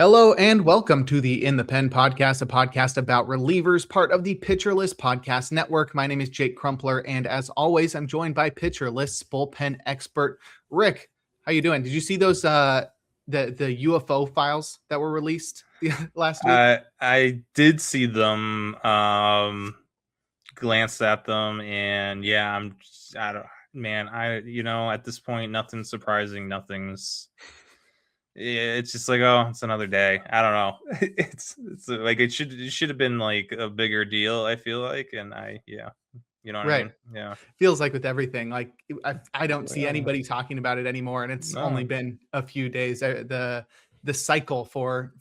Hello and welcome to the In the Pen podcast, a podcast about relievers, part of the Pitcher List podcast network. My name is Jake Crumpler, and as always, I'm joined by Pitcher List bullpen expert Rick. How you doing? Did you see those the UFO files that were released last week? I did see them, glanced at them, and yeah, at this point, nothing's surprising. It's just like, oh, it's another day. I don't know. It's like it should have been like a bigger deal, I feel like, and you know what I Right. mean? Yeah. Feels like with everything, like I don't see Yeah. anybody talking about it anymore, and it's only No. been a few days. The cycle for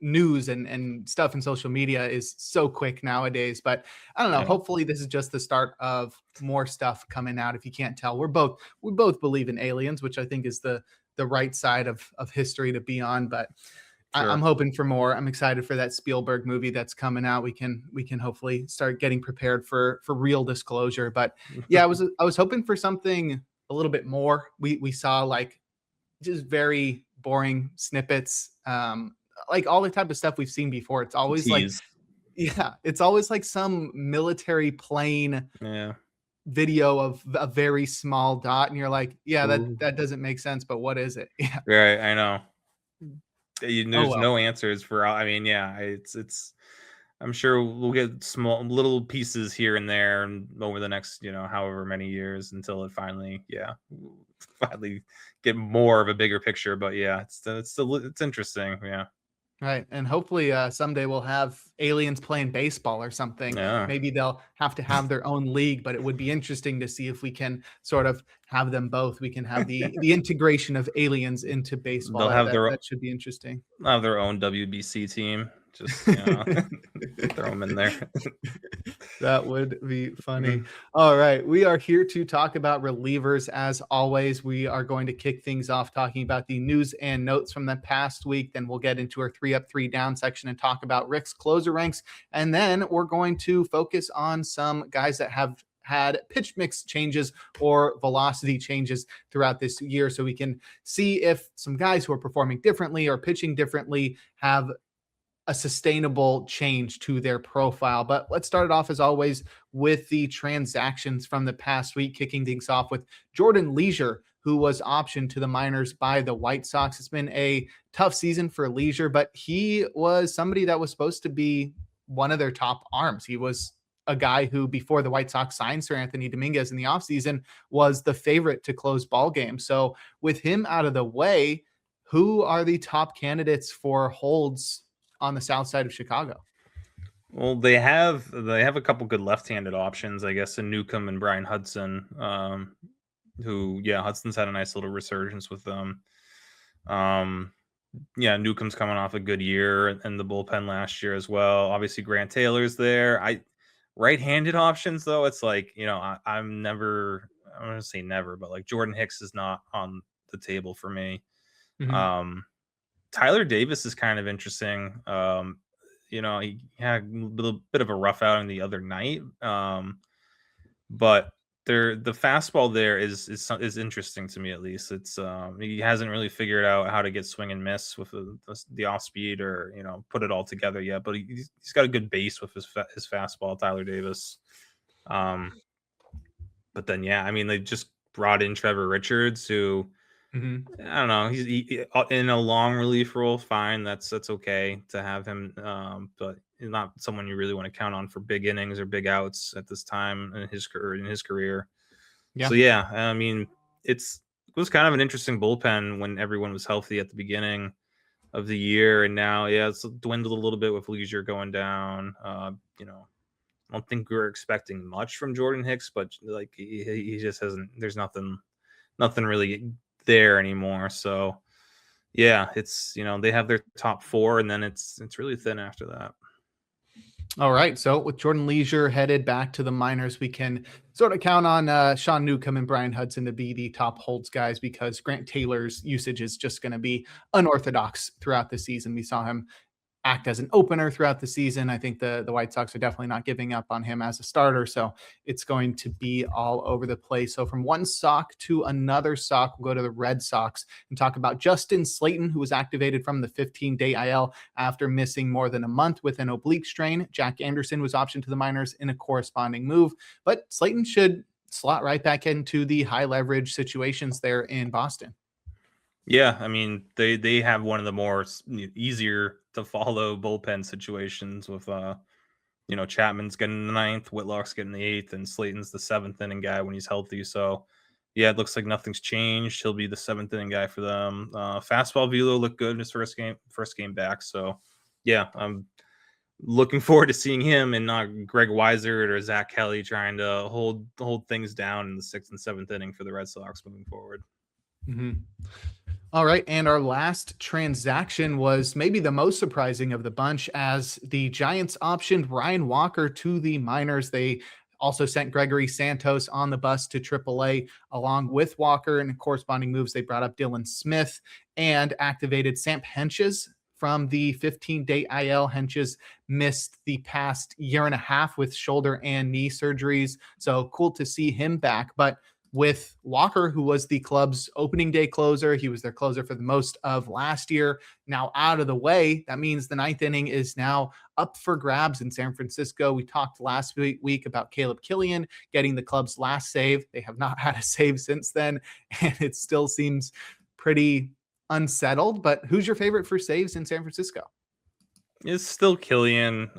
news and stuff in social media is so quick nowadays. But I don't know. Yeah. Hopefully, this is just the start of more stuff coming out. If you can't tell, we both believe in aliens, which I think is the right side of history to be on. But Sure. I'm hoping for more. I'm excited for that Spielberg movie that's coming out. We can hopefully start getting prepared for real disclosure. But yeah, I was hoping for something a little bit more. We saw like just very boring snippets, like all the type of stuff we've seen before. It's always like, Tease. yeah, it's always like some military plane Yeah. video of a very small dot, and you're like, yeah, Ooh. that doesn't make sense. But what is it? Yeah. Right. I know. Oh There's well. no answers for. I mean, yeah, it's. I'm sure we'll get small little pieces here and there and over the next, however many years until it finally, finally get more of a bigger picture. But yeah, it's interesting. Yeah. Right. And hopefully someday we'll have aliens playing baseball or something. Yeah. Maybe they'll have to have their own league, but it would be interesting to see if we can sort of have them both. We can have the integration of aliens into baseball. They'll have That should be interesting. their own WBC team. Just throw them in there. That would be funny. Mhm. All right. We are here to talk about relievers. As always, we are going to kick things off talking about the news and notes from the past week. Then we'll get into our 3 up, 3 down section and talk about Rick's closer ranks. And then we're going to focus on some guys that have had pitch mix changes or velocity changes throughout this year, so we can see if some guys who are performing differently or pitching differently have a sustainable change to their profile. But let's start it off, as always, with the transactions from the past week, kicking things off with Jordan Leasure, who was optioned to the minors by the White Sox. It's been a tough season for Leasure, but he was somebody that was supposed to be one of their top arms. He was a guy who, before the White Sox signed Sir Anthony Dominguez in the offseason, was the favorite to close ball games. So with him out of the way, who are the top candidates for holds on the south side of Chicago? Well, they have a couple good left-handed options, I guess, in Newcomb and Brian Hudson. Hudson's had a nice little resurgence with them. Newcomb's coming off a good year in the bullpen last year as well. Obviously, Grant Taylor's there. Right-handed options, though, it's like, I'm going to say never, but like Jordan Hicks is not on the table for me. Mm-hmm. Tyler Davis is kind of interesting. He had a little bit of a rough outing the other night, but the fastball there is interesting to me, at least. It's he hasn't really figured out how to get swing and miss with the off speed or put it all together yet. But he's got a good base with his fastball, Tyler Davis. But then they just brought in Trevor Richards, who. Mm-hmm. I don't know. He's in a long relief role. Fine, that's okay to have him, but he's not someone you really want to count on for big innings or big outs at this time in his career. Yeah. So it was kind of an interesting bullpen when everyone was healthy at the beginning of the year, and now it's dwindled a little bit with Leasure going down. I don't think we were expecting much from Jordan Hicks, but like he just hasn't. There's nothing really there anymore. So it's they have their top 4 and then it's really thin after that. All right. So with Jordan Leasure headed back to the minors, we can sort of count on Sean Newcomb and Brian Hudson to be the top holds guys, because Grant Taylor's usage is just going to be unorthodox throughout the season. We saw him act as an opener throughout the season. I think the White Sox are definitely not giving up on him as a starter. So it's going to be all over the place. So from one Sox to another Sox, we'll go to the Red Sox and talk about Justin Slaten, who was activated from the 15-day IL after missing more than a month with an oblique strain. Jack Anderson was optioned to the minors in a corresponding move, but Slaten should slot right back into the high leverage situations there in Boston. Yeah, I mean they have one of the more easier to follow bullpen situations with Chapman's getting the 9th, Whitlock's getting the 8th, and Slaten's the 7th inning guy when he's healthy. So yeah, it looks like nothing's changed. He'll be the 7th inning guy for them. Fastball velo looked good in his first game back. So yeah, I'm looking forward to seeing him and not Greg Weisert or Zach Kelly trying to hold things down in the 6th and 7th inning for the Red Sox moving forward. Mm-hmm. All right. And our last transaction was maybe the most surprising of the bunch, as the Giants optioned Ryan Walker to the minors. They also sent Gregory Santos on the bus to AAA along with Walker. And corresponding moves, they brought up Dylan Smith and activated Sam Hentges from the 15-day IL. Hentges missed the past year and a half with shoulder and knee surgeries. So cool to see him back. But with Walker, who was the club's opening day closer, he was their closer for the most of last year, now out of the way. That means the 9th inning is now up for grabs in San Francisco. We talked last week about Caleb Killian getting the club's last save. They have not had a save since then, and it still seems pretty unsettled. But who's your favorite for saves in San Francisco? It's still Killian.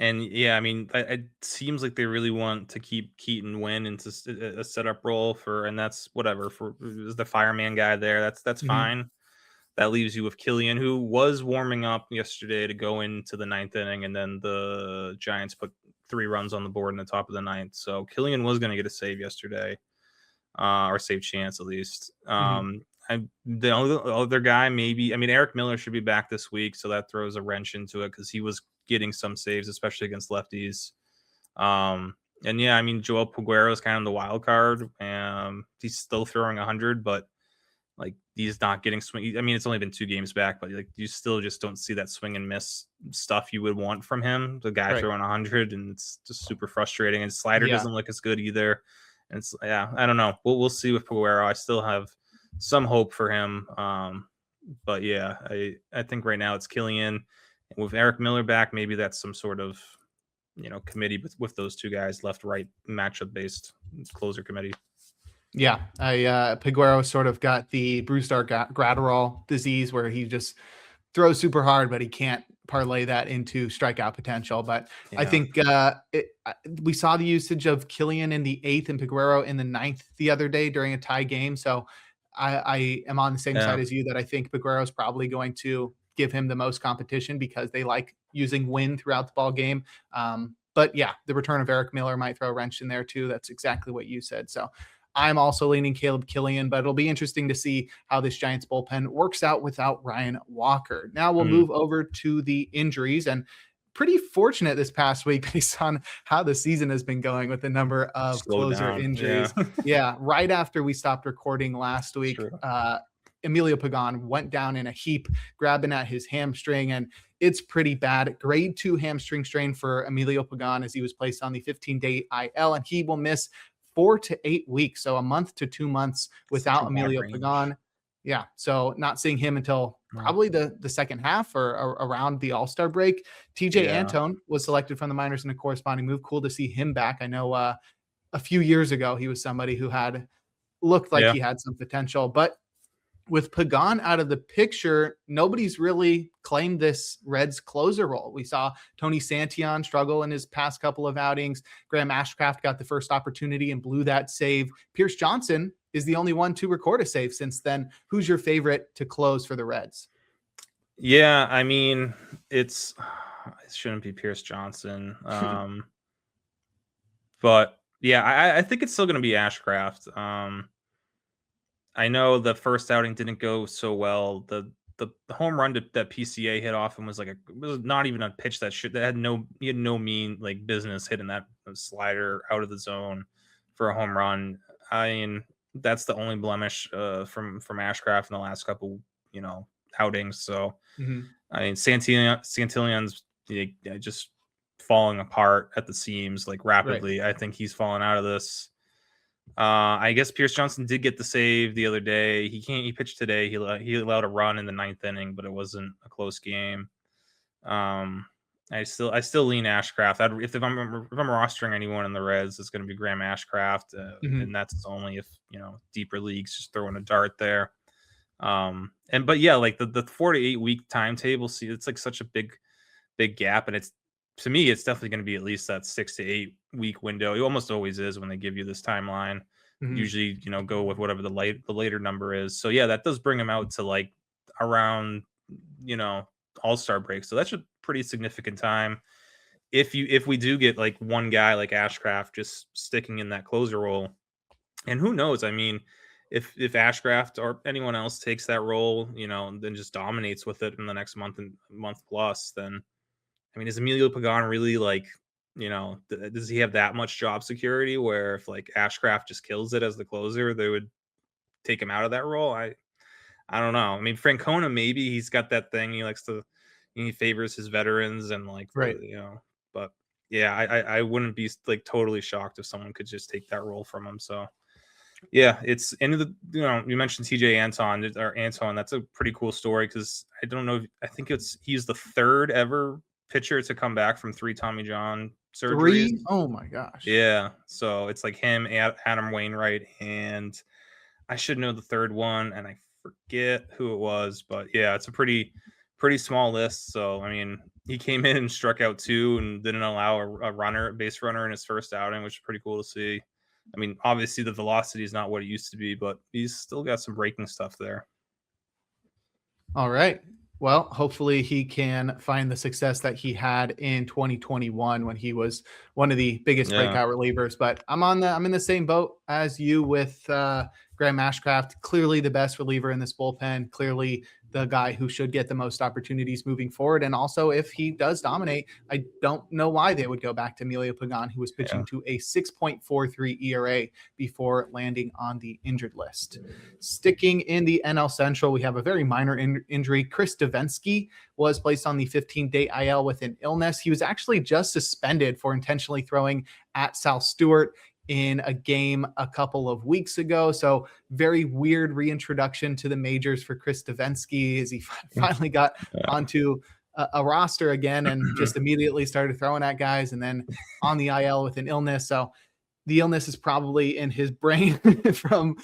And yeah, I mean, it seems like they really want to keep Keaton Wynn into a setup role and that's whatever for the fireman guy there. That's fine. That leaves you with Killian, who was warming up yesterday to go into the 9th inning, and then the Giants put 3 runs on the board in the top of the 9th. So Killian was going to get a save yesterday, or save chance at least. The only other guy, maybe, I mean, Eric Miller should be back this week, so that throws a wrench into it because he was getting some saves, especially against lefties. And yeah, I mean, Joel Peguero is kind of the wild card. He's still throwing 100, but like he's not getting swing. I mean, it's only been 2 games back, but like you still just don't see that swing and miss stuff you would want from him. The guy throwing 100, and it's just super frustrating. And slider doesn't look as good either. And it's, yeah, I don't know. We'll see with Peguero. I still have some hope for him. But yeah, I think right now it's Killian. With Eric Miller back, maybe that's some sort of, committee with those 2 guys, left-right matchup based closer committee. Yeah, Peguero sort of got the Brewster-Gratterall disease, where he just throws super hard, but he can't parlay that into strikeout potential. But yeah. I think we saw the usage of Killian in the 8th and Peguero in the 9th the other day during a tie game. So I am on the same side as you, that I think Peguero is probably going to give him the most competition because they like using Wynn throughout the ball game. But yeah, the return of Eric Miller might throw a wrench in there too. That's exactly what you said. So I'm also leaning Caleb Killian, but it'll be interesting to see how this Giants bullpen works out without Ryan Walker. Now we'll move over to the injuries, and pretty fortunate this past week based on how the season has been going with the number of closer injuries. Yeah. Right after we stopped recording last week, Emilio Pagan went down in a heap, grabbing at his hamstring, and it's pretty bad. Grade 2 hamstring strain for Emilio Pagan, as he was placed on the 15-day IL, and he will miss 4 to 8 weeks. So a month to 2 months without Emilio Pagan. Yeah. So not seeing him until probably the second half or around the All-Star break. TJ Antone was selected from the minors in a corresponding move. Cool to see him back. I know a few years ago, he was somebody who looked like he had some potential, but with Pagan out of the picture, nobody's really claimed this Reds closer role. We saw Tony Santillan struggle in his past couple of outings. Graham Ashcraft got the first opportunity and blew that save. Pierce Johnson is the only one to record a save since then. Who's your favorite to close for the Reds? Yeah, I mean, it shouldn't be Pierce Johnson. But yeah, I think it's still going to be Ashcraft. I know the first outing didn't go so well. The home run that PCA hit off him was it was not even a pitch that had no mean like business hitting that slider out of the zone for a home run. I mean, that's the only blemish from Ashcraft in the last couple outings. So I mean, Santillion's just falling apart at the seams like rapidly. I think he's falling out of this. I guess Pierce Johnson did get the save the other day. He pitched today. He allowed a run in the 9th inning, but it wasn't a close game. I still lean Ashcraft. If I'm rostering anyone in the Reds, it's going to be Graham Ashcraft, and that's only if deeper leagues just throwing a dart there. But yeah, like the 4 to 8 week timetable, see, it's like such a big gap, and to me, it's definitely going to be at least that 6 to 8 week window. It almost always is when they give you this timeline. Usually, go with whatever the later number is. So yeah, that does bring them out to like around All-Star break. So that's a pretty significant time. If we do get like one guy like Ashcraft just sticking in that closer role, and who knows? I mean, if Ashcraft or anyone else takes that role, then just dominates with it in the next month plus, then I mean, is Emilio Pagan really like, does he have that much job security where if like Ashcraft just kills it as the closer, they would take him out of that role? I don't know. I mean, Francona, maybe he's got that thing. He favors his veterans and like, but yeah, I wouldn't be like totally shocked if someone could just take that role from him. So yeah, it's into the, you mentioned TJ Anton. That's a pretty cool story because I don't know. I think he's the 3rd ever pitcher to come back from 3 Tommy John surgeries. 3? Oh my gosh. Yeah. So it's like him, Adam Wainwright, and I should know the 3rd one, and I forget who it was, but yeah, it's a pretty small list. So I mean, he came in and struck out 2 and didn't allow a base runner in his first outing, which is pretty cool to see. I mean, obviously the velocity is not what it used to be, but he's still got some breaking stuff there. All right. Well, hopefully he can find the success that he had in 2021 when he was one of the biggest breakout relievers. But I'm in the same boat as you with Graham Ashcraft. Clearly the best reliever in this bullpen. Clearly the guy who should get the most opportunities moving forward. And also, if he does dominate, I don't know why they would go back to Emilio Pagan, who was pitching to a 6.43 ERA before landing on the injured list. Sticking in the NL Central, we have a very minor injury. Chris Deviniski was placed on the 15-day IL with an illness. He was actually just suspended for intentionally throwing at South Stewart in a game a couple of weeks ago. So very weird reintroduction to the majors for Chris Deviniski as he finally got onto a roster again and just immediately started throwing at guys, and then on the IL with an illness. So the illness is probably in his brain from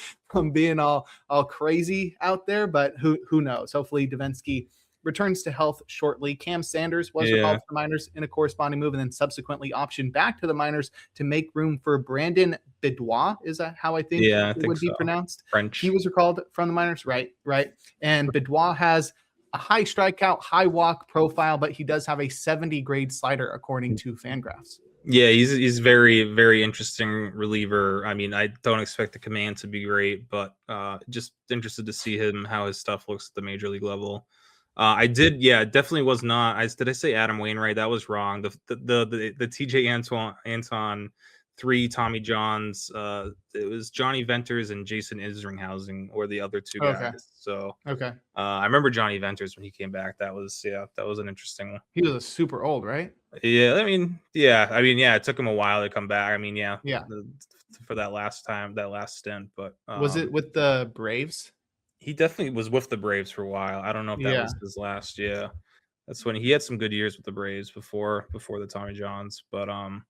being all crazy out there, but who knows? Hopefully Deviniski returns to health shortly. Cam Sanders was recalled to the minors in a corresponding move and then subsequently optioned back to the minors to make room for Brandon Bedois. Is that how I think it would be pronounced? French. He was recalled from the minors, right? And Bedois has a high strikeout, high walk profile, but he does have a 70 grade slider according to Fangraphs. Yeah, he's very, very interesting reliever. I mean, I don't expect the command to be great, but just interested to see how his stuff looks at the major league level. I did, definitely was not. Did I say Adam Wainwright? That was wrong. The TJ Anton 3 Tommy Johns. It was Johnny Venters and Jason Isringhausen or the other 2 guys. So I remember Johnny Venters when he came back. That was an interesting one. He was super old, right? Yeah, I mean, it took him a while to come back. I mean, for that last stint. But was it with the Braves? He definitely was with the Braves for a while. I don't know if that was his last. Yeah, that's when he had some good years with the Braves before the Tommy Johns. But oh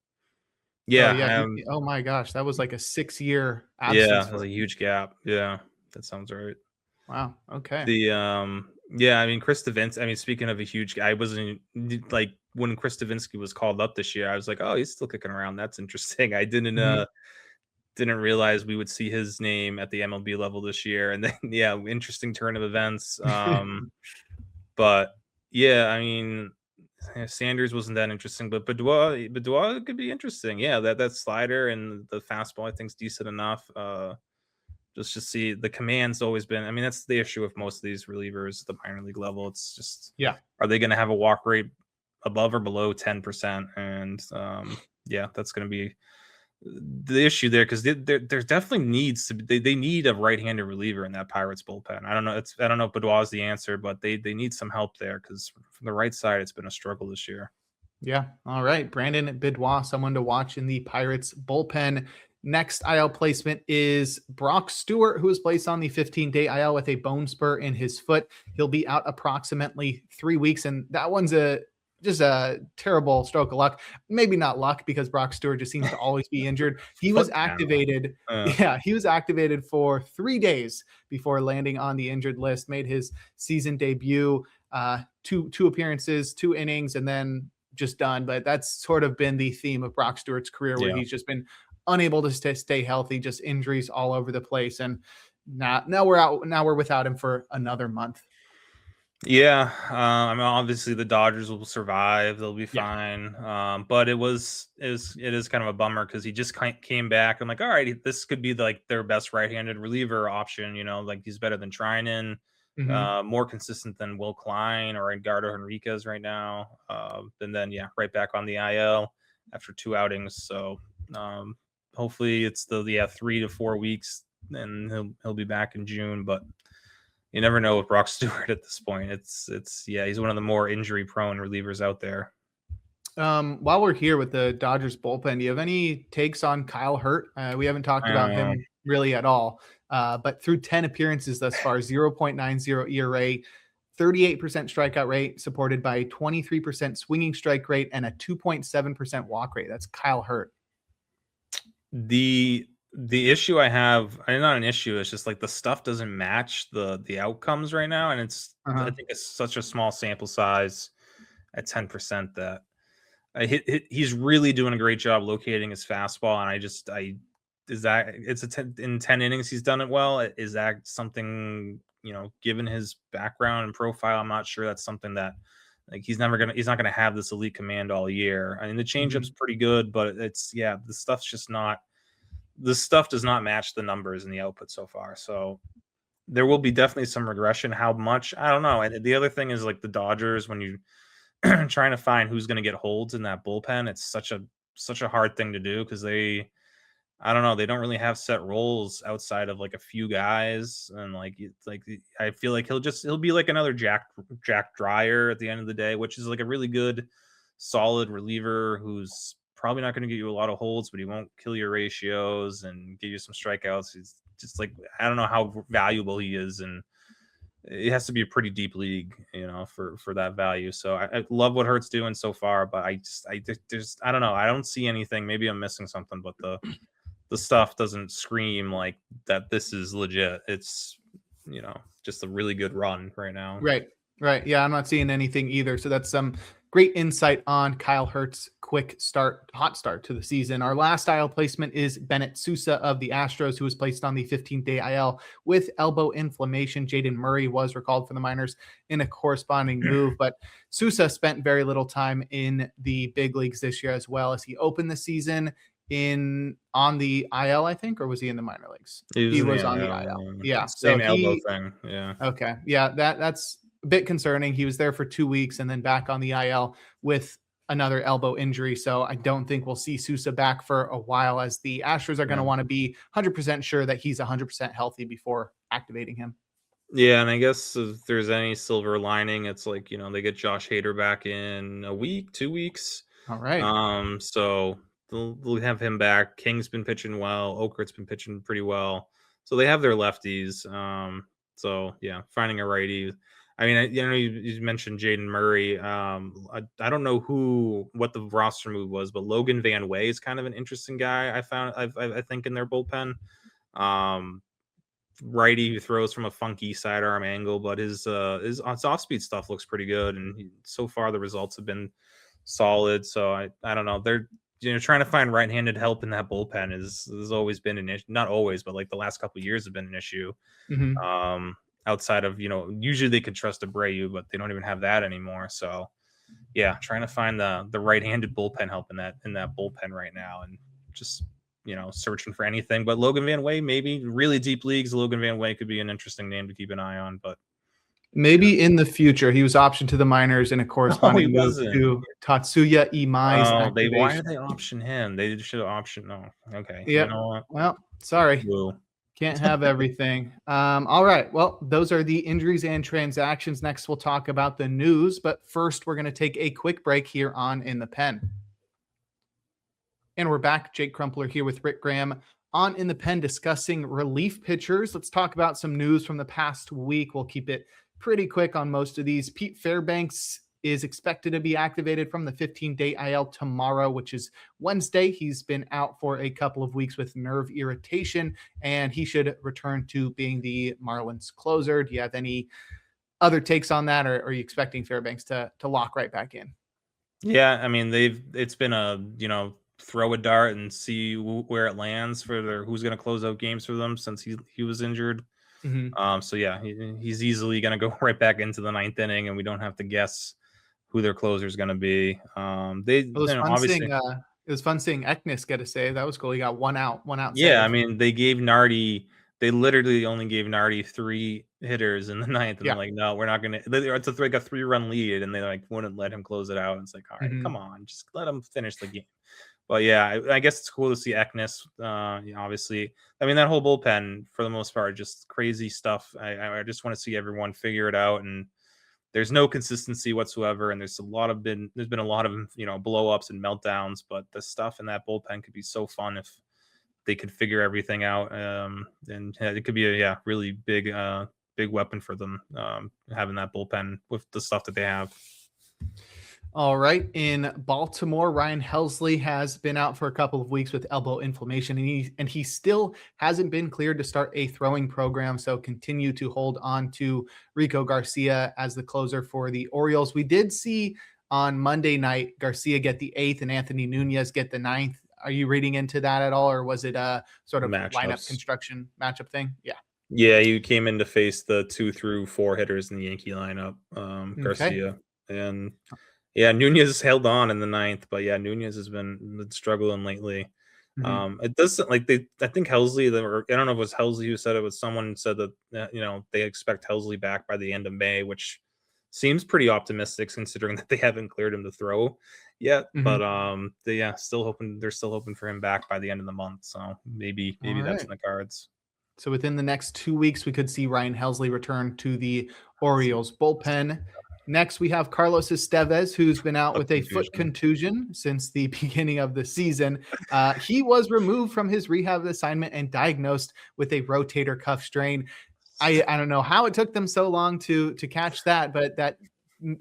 my gosh, that was like a 6-year absence. Yeah, that was a huge gap. Yeah, that sounds right. Wow. Okay. I mean, Chris Deviniski. I mean, speaking of a huge guy, I wasn't like when Chris Deviniski was called up this year. I was like, oh, he's still kicking around. That's interesting. I didn't realize we would see his name at the MLB level this year. And then, interesting turn of events. But I mean, Sanders wasn't that interesting, but Bedois could be interesting. Yeah, that slider and the fastball I think is decent enough. Just see the command's always been. I mean, that's the issue with most of these relievers at the minor league level. It's just are they going to have a walk rate above or below 10%? And that's going to be the issue there, because there definitely needs to be, they need a right-handed reliever in that Pirates bullpen. I don't know. I don't know if Benoit is the answer, but they need some help there, because from the right side, it's been a struggle this year. Yeah. All right. Brandon Benoit, someone to watch in the Pirates bullpen. Next IL placement is Brock Stewart, who was placed on the 15-day IL with a bone spur in his foot. He'll be out approximately 3 weeks, and that one's just a terrible stroke of luck. Maybe not luck, because Brock Stewart just seems to always be injured. He was activated. Yeah, he was activated for 3 days before landing on the injured list. Made his season debut, two appearances, 2 innings, and then just done. But that's sort of been the theme of Brock Stewart's career, where he's just been unable to stay healthy, just injuries all over the place. And now we're out. Now we're without him for another month. Yeah, I mean, obviously the Dodgers will survive; they'll be fine. But it is kind of a bummer, because he just came back. I'm like, all right, this could be like their best right-handed reliever option. Like he's better than Treinen, more consistent than Will Klein or Edgardo Henriquez right now. And then right back on the IL after 2 outings. So hopefully it's the 3 to 4 weeks, and he'll be back in June. But you never know with Brock Stewart at this point. He's one of the more injury prone relievers out there. While we're here with the Dodgers bullpen, do you have any takes on Kyle Hurt? We haven't talked about him really at all. But through 10 appearances thus far, 0.90 ERA, 38% strikeout rate, supported by 23% swinging strike rate and a 2.7% walk rate. That's Kyle Hurt. The issue I have, and not an issue, it's just like the stuff doesn't match the outcomes right now, and I think it's such a small sample size at 10% that he's really doing a great job locating his fastball, and in 10 innings he's done it well. Is that something, given his background and profile, I'm not sure that's something that, like, he's not gonna have this elite command all year. I mean, the changeup's pretty good, but the stuff does not match the numbers and the output so far. So there will be definitely some regression. How much, I don't know. And the other thing is, like, the Dodgers, when you trying to find who's going to get holds in that bullpen, it's such a hard thing to do, because I don't know, they don't really have set roles outside of like a few guys. And I feel like he'll be like another Jack Dreyer at the end of the day, which is like a really good, solid reliever who's probably not going to get you a lot of holds, but he won't kill your ratios and give you some strikeouts. He's just like, I don't know how valuable he is, and it has to be a pretty deep league, for that value. So I love what Hurt's doing so far, but I don't know. I don't see anything. Maybe I'm missing something, but the stuff doesn't scream like that this is legit. It's, just a really good run right now. Right. Yeah, I'm not seeing anything either. So that's some great insight on Kyle Hurt's hot start to the season. Our last IL placement is Bennett Sousa of the Astros, who was placed on the 15-day IL with elbow inflammation. Jaden Murray was recalled from the minors in a corresponding move, but Sousa spent very little time in the big leagues this year, as well as he opened the season on the IL, I think, or was he in the minor leagues? He was on the IL. Yeah. Same elbow thing. Yeah. Okay. Yeah. That's a bit concerning. He was there for 2 weeks and then back on the IL with another elbow injury. So I don't think we'll see Sousa back for a while, as the Astros are going to want to be 100% sure that he's 100% healthy before activating him. Yeah, and I guess if there's any silver lining, it's like, they get Josh Hader back in a week, 2 weeks. All right. So they'll have him back. King's been pitching well. Okert's been pitching pretty well. So they have their lefties. So yeah, finding a righty. I mean, you mentioned Jaden Murray. I don't know what the roster move was, but Logan Van Way is kind of an interesting guy. I think in their bullpen. Righty who throws from a funky sidearm angle, but his off-speed stuff looks pretty good, and so far the results have been solid. So I don't know. They're trying to find right-handed help in that bullpen has always been an issue. Not always, but like the last couple of years have been an issue. Outside of, usually they could trust Abreu, but they don't even have that anymore. So yeah, trying to find the right-handed bullpen help in that bullpen right now, and just, searching for anything. But Logan Van Way, maybe really deep leagues, Logan Van Way could be an interesting name to keep an eye on. But Maybe in the future. He was optioned to the minors in a No, he corresponding move wasn't. to Tatsuya Imai's Oh, why activation. did they option him? They should have optioned. No, okay. You Yep. know what? Well, sorry. Woo. Can't have everything. All right. Well, those are the injuries and transactions. Next, we'll talk about the news. But first, we're going to take a quick break here on In the Pen. And we're back. Jake Crumpler here with Rick Graham on In the Pen discussing relief pitchers. Let's talk about some news from the past week. We'll keep it pretty quick on most of these. Pete Fairbanks is expected to be activated from the 15-day IL tomorrow, which is Wednesday. He's been out for a couple of weeks with nerve irritation, and he should return to being the Marlins closer. Do you have any other takes on that, or are you expecting Fairbanks to lock right back in? Yeah, I mean it's been a throw a dart and see where it lands for who's going to close out games for them since he was injured. Mm-hmm. So yeah, he's easily going to go right back into the 9th inning, and we don't have to guess who their closer is going to be. It was fun seeing Eknis get a save. That was cool. He got one out. Yeah, Save. I mean they gave Nardi. They literally only gave Nardi 3 hitters in the 9th, and they're like, no, we're not going to. It's like a 3-run lead, and they like wouldn't let him close it out. And it's like, all right, come on, just let him finish the game. But yeah, I guess it's cool to see Eknis. Obviously, I mean that whole bullpen for the most part just crazy stuff. I just want to see everyone figure it out, and there's no consistency whatsoever. And there's been a lot of blow ups and meltdowns. But the stuff in that bullpen could be so fun if they could figure everything out. And it could be a really big weapon for them having that bullpen with the stuff that they have. All right. In Baltimore, Ryan Helsley has been out for a couple of weeks with elbow inflammation, and he still hasn't been cleared to start a throwing program. So continue to hold on to Rico Garcia as the closer for the Orioles. We did see on Monday night Garcia get the 8th and Anthony Nunez get the 9th. Are you reading into that at all, or was it a sort of lineup construction matchup thing? Yeah. Yeah, you came in to face the 2 through 4 hitters in the Yankee lineup, Garcia. And yeah, Nunez held on in the 9th, but yeah, Nunez has been struggling lately. It doesn't I think Helsley, I don't know if it was Helsley who said it, was someone said that they expect Helsley back by the end of May, which seems pretty optimistic considering that they haven't cleared him to throw yet. But they're still hoping for him back by the end of the month. So maybe that's in the cards. So within the next 2 weeks, we could see Ryan Helsley return to the Orioles bullpen. Next, we have Carlos Estevez, who's been out with a foot contusion since the beginning of the season. He was removed from his rehab assignment and diagnosed with a rotator cuff strain. I don't know how it took them so long to catch that, but that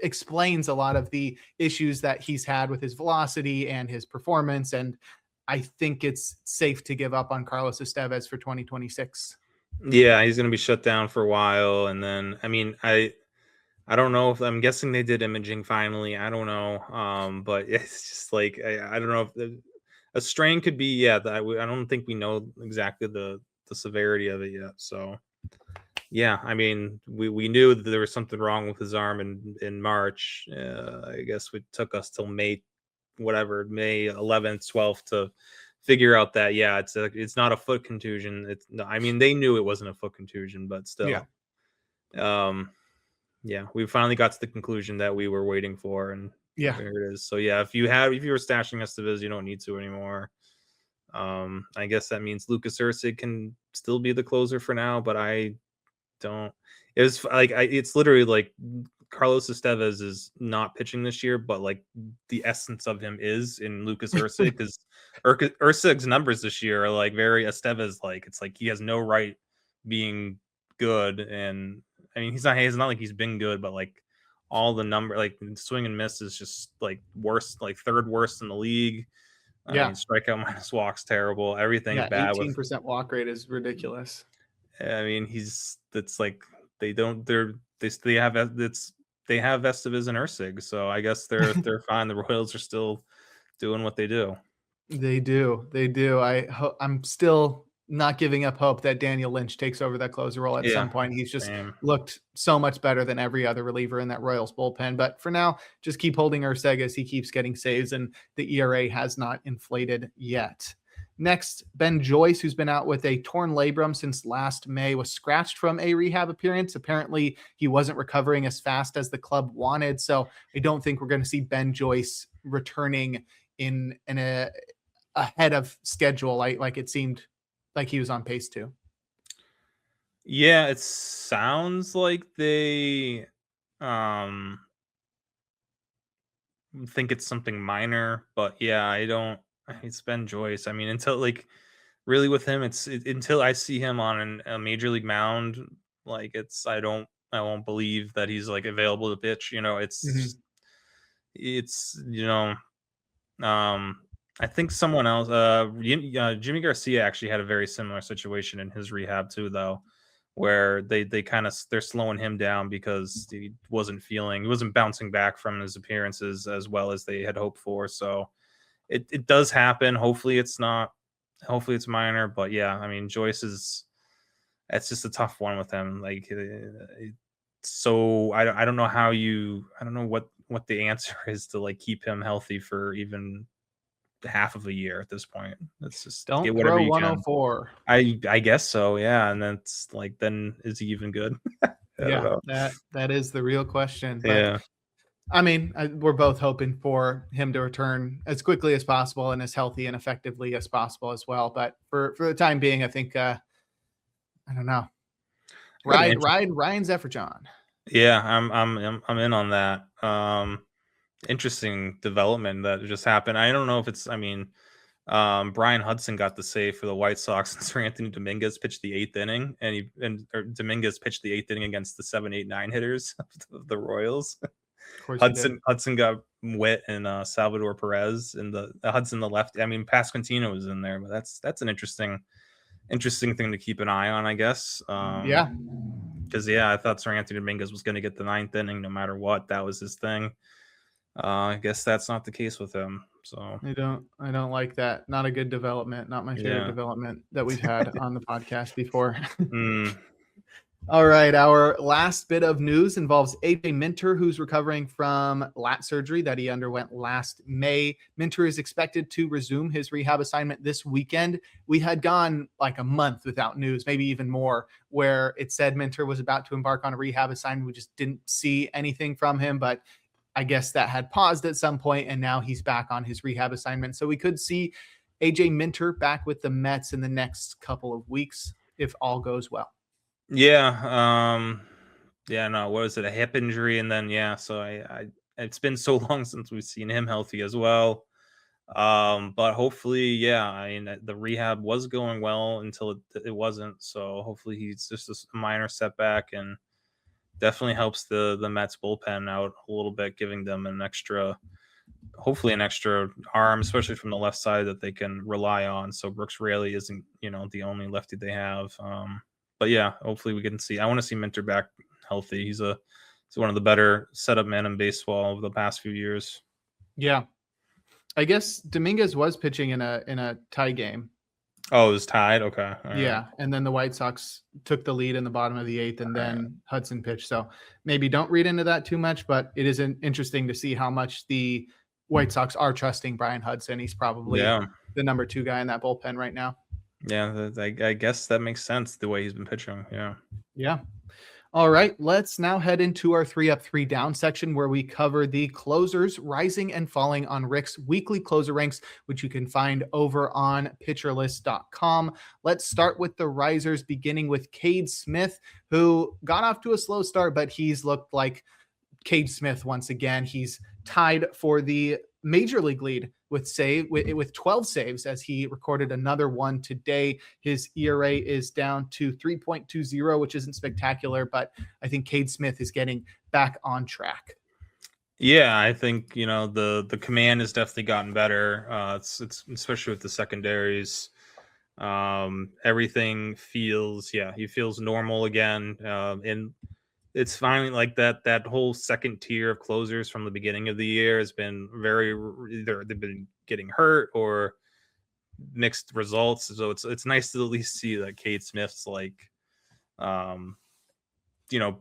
explains a lot of the issues that he's had with his velocity and his performance. And I think it's safe to give up on Carlos Estevez for 2026. Yeah, he's going to be shut down for a while. And then, I mean, I don't know if I'm guessing they did imaging finally. I don't know. But it's just like, I don't know if a strain could be, I don't think we know exactly the severity of it yet. So yeah, I mean, we knew that there was something wrong with his arm in March. I guess it took us till May 11th, 12th to figure out that, it's not a foot contusion. I mean, they knew it wasn't a foot contusion, but still, we finally got to the conclusion that we were waiting for, and there it is. So if you were stashing Estevez, you don't need to anymore. I guess that means Lucas Erceg can still be the closer for now, but I don't. It's like it's literally like Carlos Estevez is not pitching this year, but like the essence of him is in Lucas Erceg, because Erceg's numbers this year are like very Estevez like. It's like he has no right being good, and I mean, he's not like he's been good, but like all the number, like swing and miss is just like worst, like third worst in the league. I mean, strikeout minus walks terrible. Everything's bad. 18% walk rate is ridiculous. I mean, they have Estevez and Erceg, so I guess they're fine. The Royals are still doing what they do. They do. I'm still not giving up hope that Daniel Lynch takes over that closer role at some point. He's just looked so much better than every other reliever in that Royals bullpen. But for now, just keep holding Erceg as he keeps getting saves, and the ERA has not inflated yet. Next, Ben Joyce, who's been out with a torn labrum since last May, was scratched from a rehab appearance. Apparently, he wasn't recovering as fast as the club wanted. So I don't think we're going to see Ben Joyce returning in a ahead of schedule, like it seemed like he was on pace to. Yeah, it sounds like they think it's something minor, but yeah, I don't. It's Ben Joyce. I mean, until like really with him, until I see him on a major league mound, like I won't believe that he's like available to pitch. It's I think someone else, Jimmy Garcia actually had a very similar situation in his rehab too, though, where they're slowing him down because he wasn't bouncing back from his appearances as well as they had hoped for. So it does happen. Hopefully it's minor, but yeah, I mean, that's just a tough one with him. Like, so I don't know I don't know what the answer is to like keep him healthy for even half of a year at this point. It's just Don't get whatever throw you can. 104. I guess so, yeah. And that's like, then is he even good? I don't Yeah, know. that is the real question. But Yeah. I mean, we're both hoping for him to return as quickly as possible and as healthy and effectively as possible as well. But for the time being, I think I don't know. Ride Ryan Zefferjon. Yeah, I'm in on that. Interesting development that just happened. I don't know if it's, I mean, Brian Hudson got the save for the White Sox and Sir Anthony Dominguez pitched the 8th inning, and Dominguez pitched the 8th inning against the 7, 8, 9 hitters of the Royals. Of course, Hudson got wet, and Salvador Perez and the Hudson the left. I mean, Pasquantino was in there, but that's an interesting thing to keep an eye on, I guess. Yeah, because I thought Sir Anthony Dominguez was going to get the 9th inning no matter what. That was his thing. I guess that's not the case with him. So I don't like that. Not a good development. Not my favorite development that we've had on the podcast before. All right. Our last bit of news involves AJ Minter, who's recovering from Latz surgery that he underwent last May. Minter is expected to resume his rehab assignment this weekend. We had gone like a month without news, maybe even more, where it said Minter was about to embark on a rehab assignment. We just didn't see anything from him, but I guess that had paused at some point, and now he's back on his rehab assignment. So we could see AJ Minter back with the Mets in the next couple of weeks if all goes well. Yeah. No, what was it? A hip injury. And then, so it's been so long since we've seen him healthy as well. But hopefully, I mean, the rehab was going well until it wasn't. So hopefully he's just a minor setback, and definitely helps the Mets bullpen out a little bit, giving them hopefully an extra arm, especially from the left side that they can rely on. So Brooks Raley isn't, the only lefty they have. But yeah, hopefully we can see. I want to see Minter back healthy. He's one of the better setup men in baseball over the past few years. Yeah, I guess Dominguez was pitching in a tie game. Oh, it was tied. Okay. Right. And then the White Sox took the lead in the bottom of the 8th, and then Hudson pitched. So maybe don't read into that too much, but it is interesting to see how much the White Sox are trusting Bryan Hudson. He's probably the number 2 guy in that bullpen right now. Yeah, I guess that makes sense the way he's been pitching. Yeah. All right, let's now head into our 3 up, 3 down section where we cover the closers rising and falling on Rick's weekly closer ranks, which you can find over on pitcherlist.com. Let's start with the risers, beginning with Cade Smith, who got off to a slow start, but he's looked like Cade Smith once again. He's tied for the major league lead with 12 saves as he recorded another one today. His ERA is down to 3.20, which isn't spectacular, but I think Cade Smith is getting back on track. Yeah, I think, the command has definitely gotten better. It's especially with the secondaries. Everything feels, he feels normal again. And it's finally like that whole second tier of closers from the beginning of the year has been either they've been getting hurt or mixed results. So it's nice to at least see that Cade Smith's like,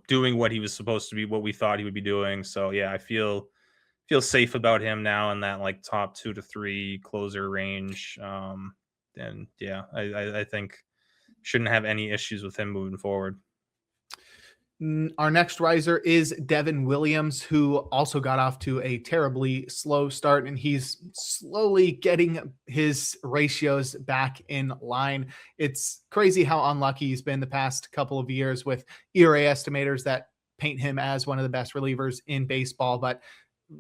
doing what he was supposed to be, what we thought he would be doing. So I feel safe about him now in that like top 2 to 3 closer range. And yeah, I think shouldn't have any issues with him moving forward. Our next riser is Devin Williams, who also got off to a terribly slow start, and he's slowly getting his ratios back in line. It's crazy how unlucky he's been the past couple of years with ERA estimators that paint him as one of the best relievers in baseball, but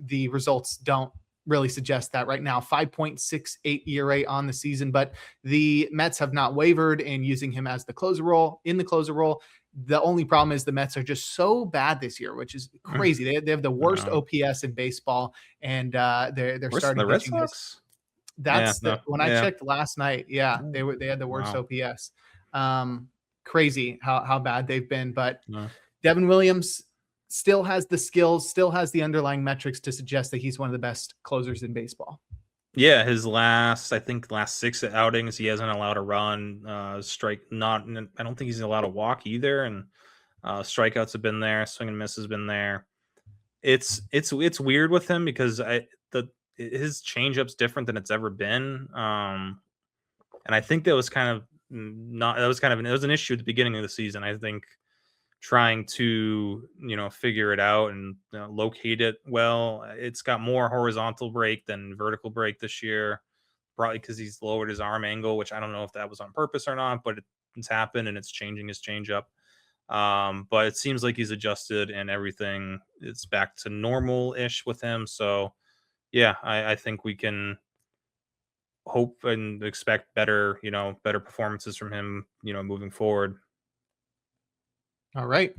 the results don't really suggest that right now. 5.68 ERA on the season, but the Mets have not wavered in using him as the closer role. The only problem is the Mets are just so bad this year, which is crazy. They have the worst OPS in baseball, and they're Worse starting than the Red pitching this. Sox? That's I checked last night. Yeah, they had the worst OPS. Crazy how bad they've been. But Devin Williams still has the skills, still has the underlying metrics to suggest that he's one of the best closers in baseball. Yeah, his last 6 outings, he hasn't allowed a run, I don't think he's allowed a walk either. And strikeouts have been there, swing and miss has been there. It's weird with him because his changeup's different than it's ever been. And I think that was kind of it was an issue at the beginning of the season. I think trying to figure it out and locate it well. It's got more horizontal break than vertical break this year, probably because he's lowered his arm angle, which I don't know if that was on purpose or not, but it's happened and it's changing his changeup. But it seems like he's adjusted and everything is back to normal-ish with him. So yeah, I think we can hope and expect better performances from him moving forward. All right.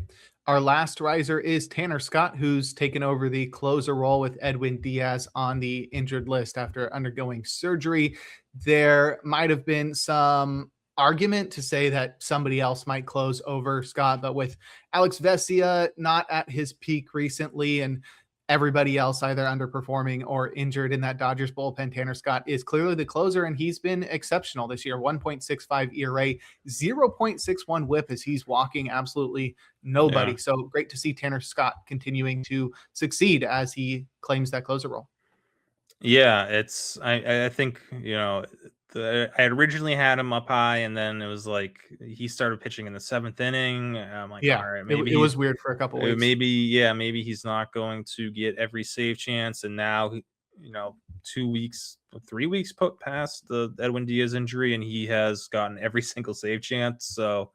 Our last riser is Tanner Scott, who's taken over the closer role with Edwin Diaz on the injured list after undergoing surgery. There might have been some argument to say that somebody else might close over Scott, but with Alex Vesia not at his peak recently and everybody else either underperforming or injured in that Dodgers bullpen, Tanner Scott is clearly the closer, and he's been exceptional this year. 1.65 ERA, 0.61 whip as he's walking absolutely nobody. Yeah. So great to see Tanner Scott continuing to succeed as he claims that closer role. Yeah, I think I had originally had him up high, and then it was like he started pitching in the 7th inning. I'm like, all right, maybe it was weird for a couple weeks. Maybe he's not going to get every save chance. And now, 3 weeks past the Edwin Diaz injury, and he has gotten every single save chance. So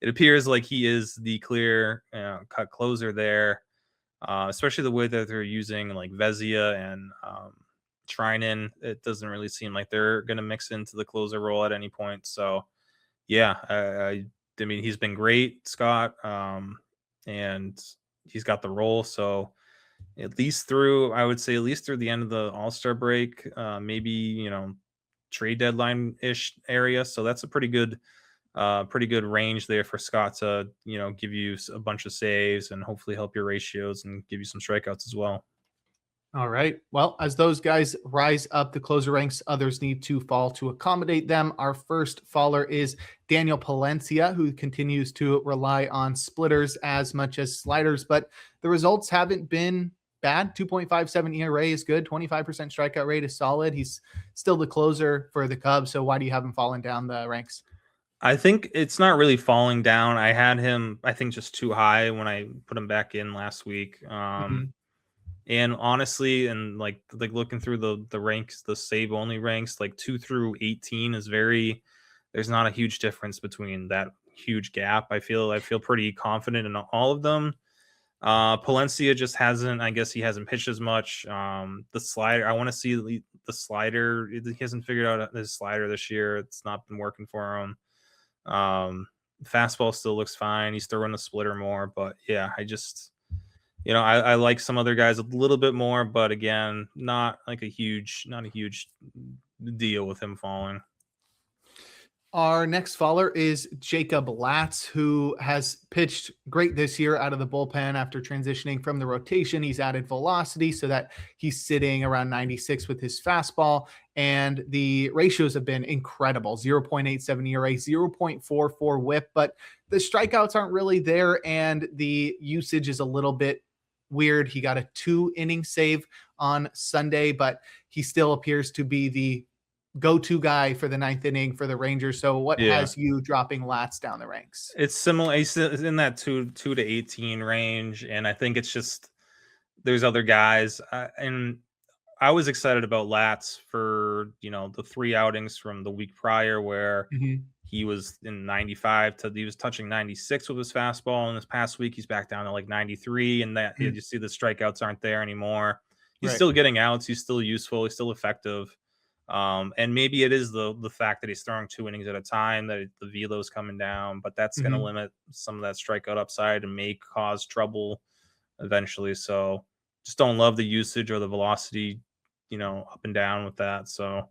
it appears like he is the clear cut closer there, especially the way that they're using like Vesia and Treinen. It doesn't really seem like they're going to mix into the closer role at any point. So yeah, I mean, he's been great, Scott, and he's got the role. So at least through the end of the All-Star break, maybe trade deadline ish area. So that's a pretty good range there for Scott to give you a bunch of saves and hopefully help your ratios and give you some strikeouts as well. All right. Well, as those guys rise up the closer ranks, others need to fall to accommodate them. Our first faller is Daniel Palencia, who continues to rely on splitters as much as sliders, but the results haven't been bad. 2.57 ERA is good. 25% strikeout rate is solid. He's still the closer for the Cubs. So why do you have him falling down the ranks? I think it's not really falling down. I had him, I think, just too high when I put him back in last week. And honestly, and like looking through the ranks, the save only ranks, like 2 through 18 is there's not a huge difference between that huge gap. I feel pretty confident in all of them. Palencia just hasn't pitched as much. The slider, I want to see the slider. He hasn't figured out his slider this year. It's not been working for him. Fastball still looks fine. He's throwing a splitter more, but yeah, I like some other guys a little bit more, but again, not a huge deal with him falling. Our next faller is Jacob Latz, who has pitched great this year out of the bullpen after transitioning from the rotation. He's added velocity so that he's sitting around 96 with his fastball, and the ratios have been incredible. 0.87 ERA, 0.44 whip, but the strikeouts aren't really there, and the usage is a little bit weird. He got a 2-inning save on Sunday, but he still appears to be the go-to guy for the ninth inning for the Rangers. So what Yeah. has you dropping Latz down the ranks? It's similar. It's in that 2 to 18 range, and I think it's just there's other guys, and I was excited about Latz for the 3 outings from the week prior where Mhm. he was in 95 to he was touching 96 with his fastball, and this past week he's back down to like 93, and that you Mm. see the strikeouts aren't there anymore. He's Right. still getting outs. He's still useful. He's still effective. And maybe it is the fact that he's throwing 2 innings at a time, that the velo's coming down, but that's going to Mhm. limit some of that strikeout upside and may cause trouble eventually. So just don't love the usage or the velocity, up and down with that. So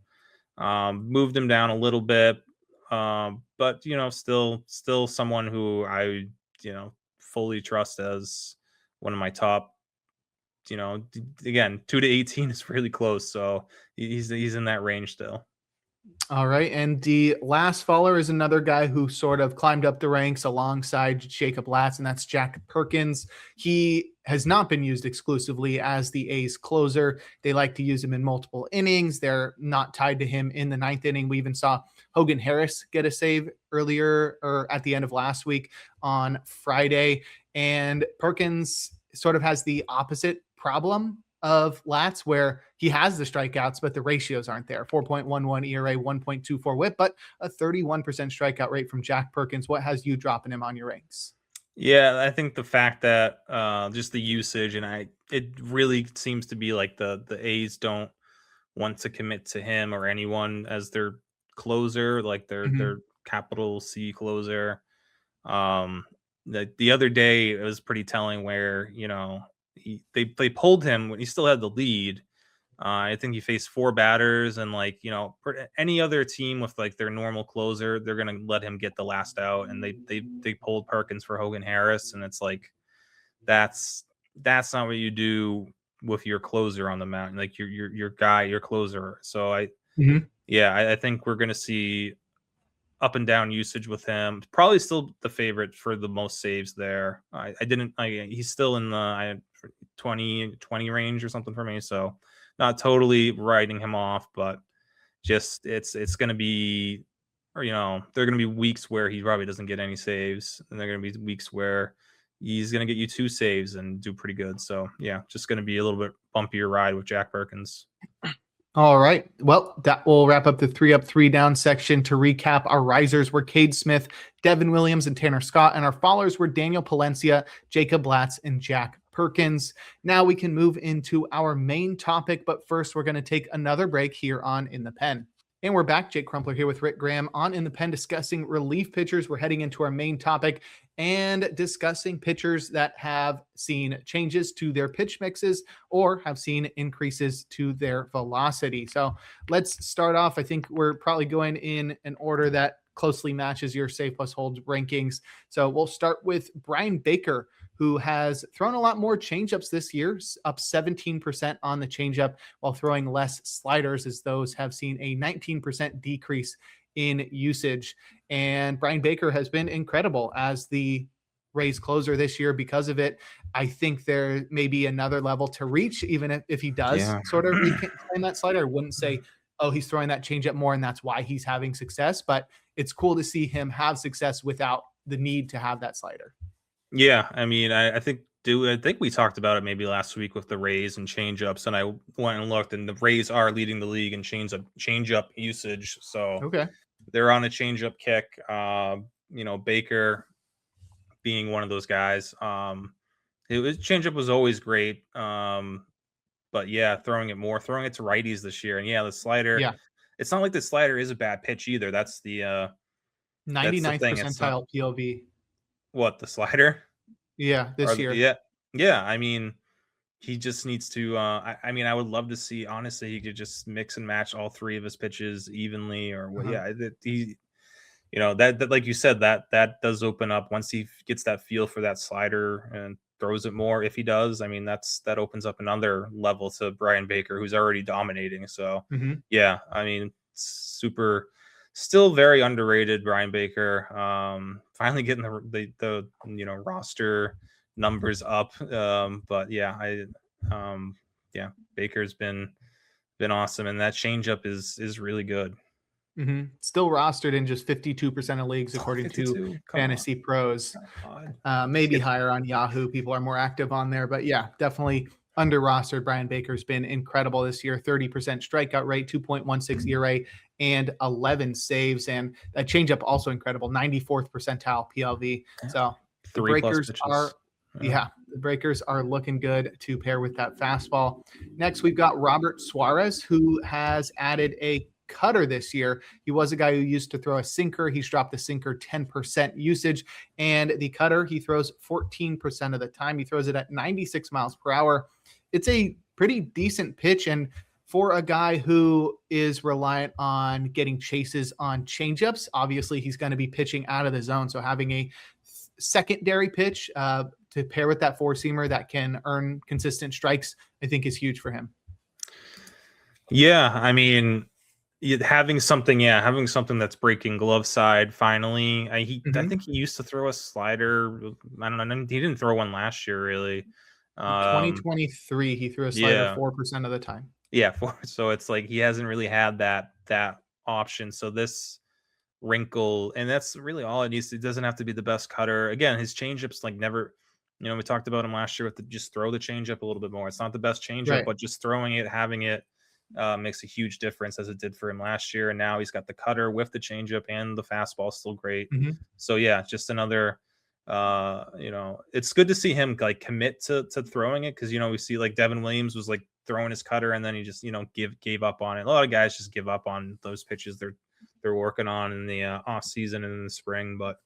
moved him down a little bit, but still someone who I fully trust as one of my top. Again, 2 to 18 is really close, so he's in that range still. All right. And the last faller is another guy who sort of climbed up the ranks alongside Jacob Latz, and that's Jack Perkins. He has not been used exclusively as the A's closer. They like to use him in multiple innings. They're not tied to him in the ninth inning. We even saw Hogan Harris get a save earlier or at the end of last week on Friday. And Perkins sort of has the opposite problem of Latz, where he has the strikeouts, but the ratios aren't there. 4.11 ERA, 1.24 whip, but a 31% strikeout rate from Jack Perkins. What has you dropping him on your ranks? Yeah, I think the fact that just the usage, and it really seems to be like the A's don't want to commit to him or anyone as their closer, like their Mhm. capital C closer. Um, the other day it was pretty telling where they pulled him when he still had the lead. I think he faced 4 batters, and any other team with like their normal closer, they're gonna let him get the last out, and they pulled Perkins for Hogan Harris, and it's like that's that's not what you do with your closer on the mountain, like your guy, your closer. So Mhm. I think we're gonna see up and down usage with him. Probably still the favorite for the most saves there. I didn't. He's still in the 20 range or something for me. So not totally writing him off, but just it's going to be, or there are going to be weeks where he probably doesn't get any saves, and there are going to be weeks where he's going to get you 2 saves and do pretty good. So yeah, just going to be a little bit bumpier ride with Jack Perkins. All right. Well, that will wrap up the 3 up, 3 down section. To recap, our risers were Cade Smith, Devin Williams, and Tanner Scott, and our fallers were Daniel Palencia, Jacob Latz, and Jack Perkins. Now we can move into our main topic, but first we're going to take another break here on In the Pen. And we're back. Jake Crumpler here with Rick Graham on In the Pen discussing relief pitchers. We're heading into our main topic and discussing pitchers that have seen changes to their pitch mixes or have seen increases to their velocity. So let's start off. I think we're probably going in an order that closely matches your Save Plus Hold rankings. So we'll start with Bryan Baker, who has thrown a lot more changeups this year, up 17% on the changeup while throwing less sliders, as those have seen a 19% decrease in usage. And Bryan Baker has been incredible as the Rays closer this year because of it. I think there may be another level to reach, even if he does Yeah. sort of reclaim that slider. I wouldn't say, oh, he's throwing that changeup more and that's why he's having success, but it's cool to see him have success without the need to have that slider. Yeah, I mean, I think we talked about it maybe last week with the Rays and changeups, and I went and looked, and the Rays are leading the league in changeup usage. So Okay. they're on a changeup kick. Baker being one of those guys. Changeup was always great. But yeah, throwing it to righties this year, and yeah, the slider. Yeah. It's not like the slider is a bad pitch either. That's the 99th thing. It's not percentile POV. what the slider. Yeah. Or This year. yeah. I mean, he just needs to. I mean, I would love to see. Honestly, he could just mix and match all 3 of his pitches evenly, or what? Uh-huh. Yeah, he. That like you said, that does open up once he gets that feel for that slider and throws it more. If he does, I mean, that opens up another level to Bryan Baker, who's already dominating. So Mhm. yeah, I mean, still very underrated Bryan Baker. Finally getting the roster numbers up. But yeah, yeah, Baker's been been awesome, and that changeup is really good. Still rostered in just 52% of leagues, according to Fantasy Pros. Maybe higher on Yahoo. People are more active on there, but yeah, definitely under rostered. Brian Baker's been incredible this year. 30% strikeout rate, 2.16 ERA, and 11 saves. And that changeup also incredible, 94th percentile PLV. So the breakers are, the breakers are looking good to pair with that fastball. Next, we've got Robert Suarez, who has added a cutter this year. He was a guy who used to throw a sinker. He's dropped the sinker 10% usage, and the cutter he throws 14% of the time. He throws it at 96 miles per hour. It's a pretty decent pitch, and for a guy who is reliant on getting chases on changeups, obviously he's going to be pitching out of the zone. So having a secondary pitch to pair with that four-seamer that can earn consistent strikes, I think is huge for him. Yeah, I mean, having something that's breaking glove side finally. I think he used to throw a slider. I don't know. He didn't throw one last year, really. 2023, he threw a slider 4% of the time. Yeah, so it's like he hasn't really had that option. So this wrinkle, and that's really all it needs. It doesn't have to be the best cutter. Again, his changeups like never. We talked about him last year with just throw the changeup a little bit more. It's not the best changeup, but just throwing it, having it. Makes a huge difference, as it did for him last year. And now he's got the cutter with the changeup, and the fastball still great. So yeah, just another, it's good to see him like commit to throwing it. Cause we see like Devin Williams was like throwing his cutter, and then he just, gave up on it. A lot of guys just give up on those pitches they're working on in the off season and in the spring. But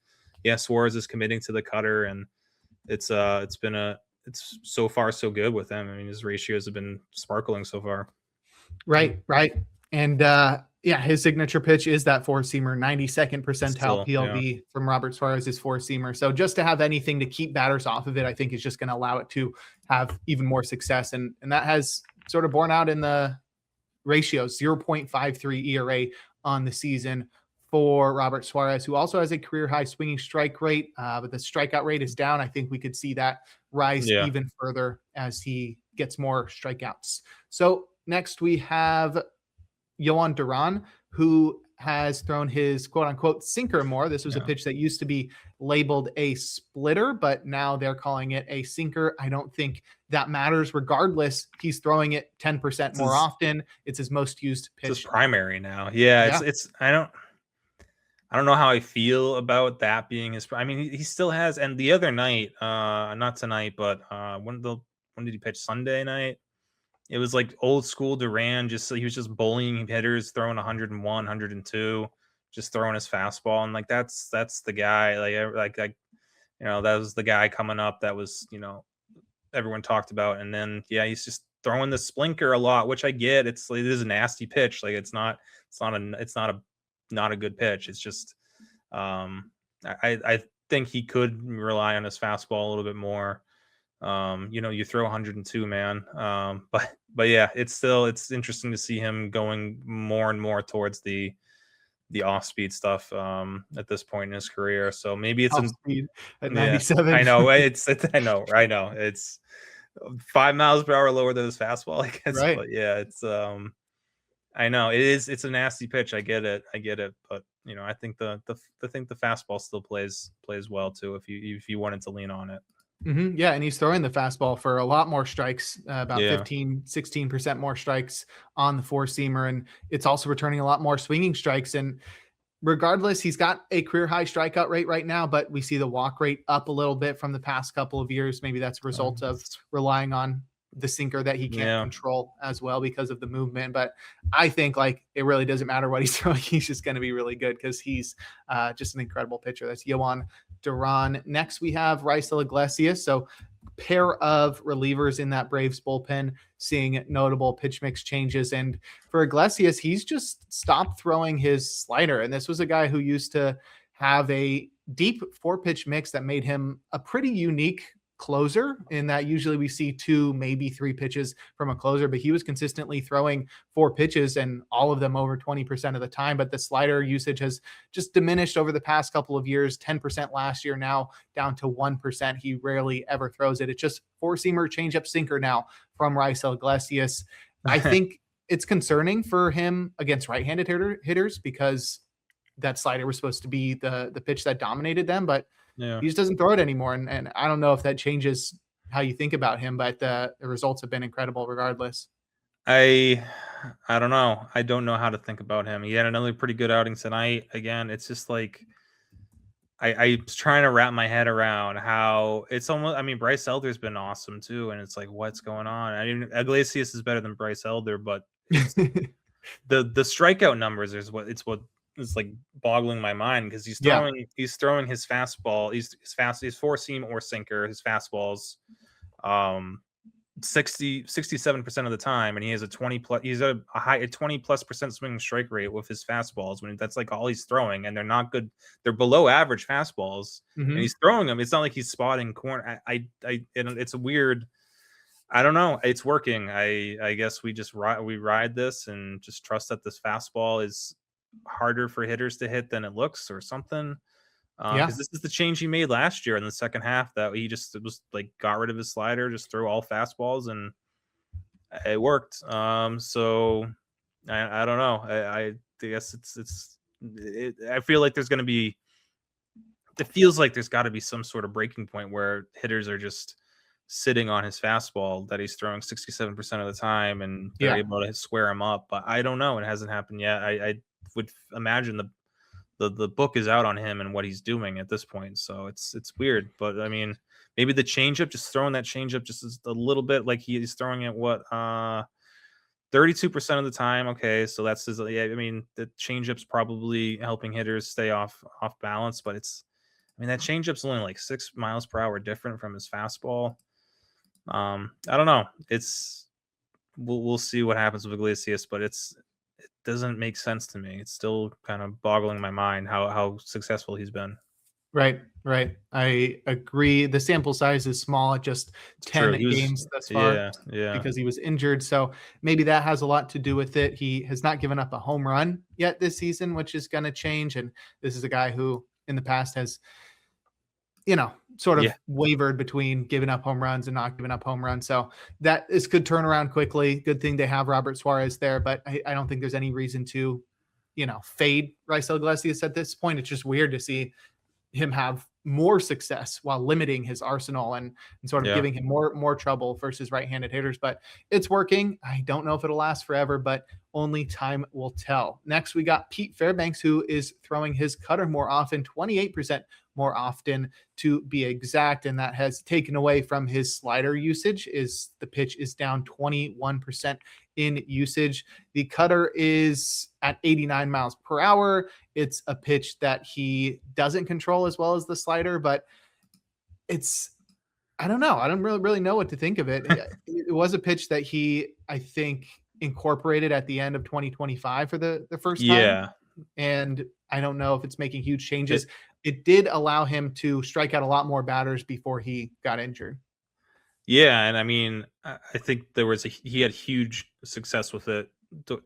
yeah, Suarez is committing to the cutter, and it's so far so good with him. I mean, his ratios have been sparkling so far. Right. And his signature pitch is that four-seamer, 92nd percentile PLV from Robert Suarez's four-seamer. So just to have anything to keep batters off of it, I think is just going to allow it to have even more success. And that has sort of borne out in the ratios, 0.53 ERA on the season for Robert Suarez, who also has a career-high swinging strike rate, but the strikeout rate is down. I think we could see that rise even further as he gets more strikeouts. So next, we have Jhoan Duran, who has thrown his quote-unquote sinker more. This was a pitch that used to be labeled a splitter, but now they're calling it a sinker. I don't think that matters. Regardless, he's throwing it 10% more often. It's his most used pitch. It's his primary now. Yeah, it's I don't know how I feel about that being his. I mean, he still has. And the other night, not tonight, but when did he pitch? Sunday night. It was like old school Duran. He was just bullying hitters, throwing 101, 102, just throwing his fastball. And like, that's the guy, that was the guy coming up that was, everyone talked about. And then, he's just throwing the splinker a lot, which I get. It is a nasty pitch. Like it's not a good pitch. It's just, I think he could rely on his fastball a little bit more. You throw 102, man. But yeah, it's interesting to see him going more and more towards the off-speed stuff at this point in his career. So maybe it's speed at 97. I know I know it's 5 miles per hour lower than his fastball, I guess. Right. But yeah, it's I know it's a nasty pitch. I get it. But I think the fastball still plays well too if you wanted to lean on it. Yeah, and he's throwing the fastball for a lot more strikes, about 16% more strikes on the four-seamer, and it's also returning a lot more swinging strikes. And regardless, he's got a career-high strikeout rate right now, but we see the walk rate up a little bit from the past couple of years. Maybe that's a result of relying on the sinker that he can't control as well because of the movement. But I think it really doesn't matter what he's throwing. He's just going to be really good because he's just an incredible pitcher. That's Jhoan Duran. Next, we have Raisel Iglesias. So pair of relievers in that Braves bullpen, seeing notable pitch mix changes. And for Iglesias, he's just stopped throwing his slider. And this was a guy who used to have a deep 4-pitch mix that made him a pretty unique closer, in that usually we see 2, maybe 3 pitches from a closer, but he was consistently throwing 4 pitches and all of them over 20% of the time. But the slider usage has just diminished over the past couple of years, 10% last year, now down to 1%. He rarely ever throws it. It's just four-seamer, changeup, sinker now from Raisel Iglesias. I think it's concerning for him against right-handed hitters because that slider was supposed to be the pitch that dominated them, but Yeah. he just doesn't throw it anymore. And I don't know if that changes how you think about him, but the results have been incredible regardless. I don't know. I don't know how to think about him. He had another pretty good outing tonight. Again, it's just like I was trying to wrap my head around how it's almost. I mean, Bryce Elder's been awesome too, and it's like, what's going on? I mean, Iglesias is better than Bryce Elder, but it's the strikeout numbers is what is like boggling my mind because he's throwing his fastball. He's four seam or sinker. His fastballs, 67% of the time, and he has a 20+% swinging strike rate with his fastballs when that's like all he's throwing, and they're not good. They're below average fastballs, and he's throwing them. It's not like he's spotting corner. It's a weird. I don't know. It's working. I guess we ride this and just trust that this fastball is harder for hitters to hit than it looks or something. Because this is the change he made last year in the second half that he just was like got rid of his slider, just threw all fastballs, and it worked. So I don't know. I guess I feel like there's going to be. It feels like there's got to be some sort of breaking point where hitters are just sitting on his fastball that he's throwing 67% of the time, and they're able to square him up. But I don't know. It hasn't happened yet. I would imagine the book is out on him and what he's doing at this point. So it's weird. But I mean, maybe the changeup, just throwing that changeup just a little bit, like he's throwing it 32% of the time. Okay, so that's his. Yeah, I mean, the changeup's probably helping hitters stay off balance, but that changeup's only like 6 miles per hour different from his fastball. I don't know. We'll see what happens with Iglesias, but it doesn't make sense to me. It's still kind of boggling my mind how successful he's been. Right. I agree. The sample size is small at just 10 games thus far. Yeah. Because he was injured. So maybe that has a lot to do with it. He has not given up a home run yet this season, which is going to change. And this is a guy who in the past has, sort of wavered between giving up home runs and not giving up home runs. So this could turn around quickly. Good thing they have Robert Suarez there, but I don't think there's any reason to, fade Raisel Iglesias at this point. It's just weird to see him have more success while limiting his arsenal and sort of giving him more trouble versus right-handed hitters, but it's working. I don't know if it'll last forever, but only time will tell. Next, we got Pete Fairbanks, who is throwing his cutter more often, 28% more often to be exact. And that has taken away from his slider usage. The pitch is down 21% in usage. The cutter is at 89 miles per hour. It's a pitch that he doesn't control as well as the slider, but I don't know. I don't really know what to think of it. It was a pitch that he, I think, incorporated at the end of 2025 for the first time. Yeah. And I don't know if it's making huge changes. It did allow him to strike out a lot more batters before he got injured. Yeah, and I mean, I think he had huge success with it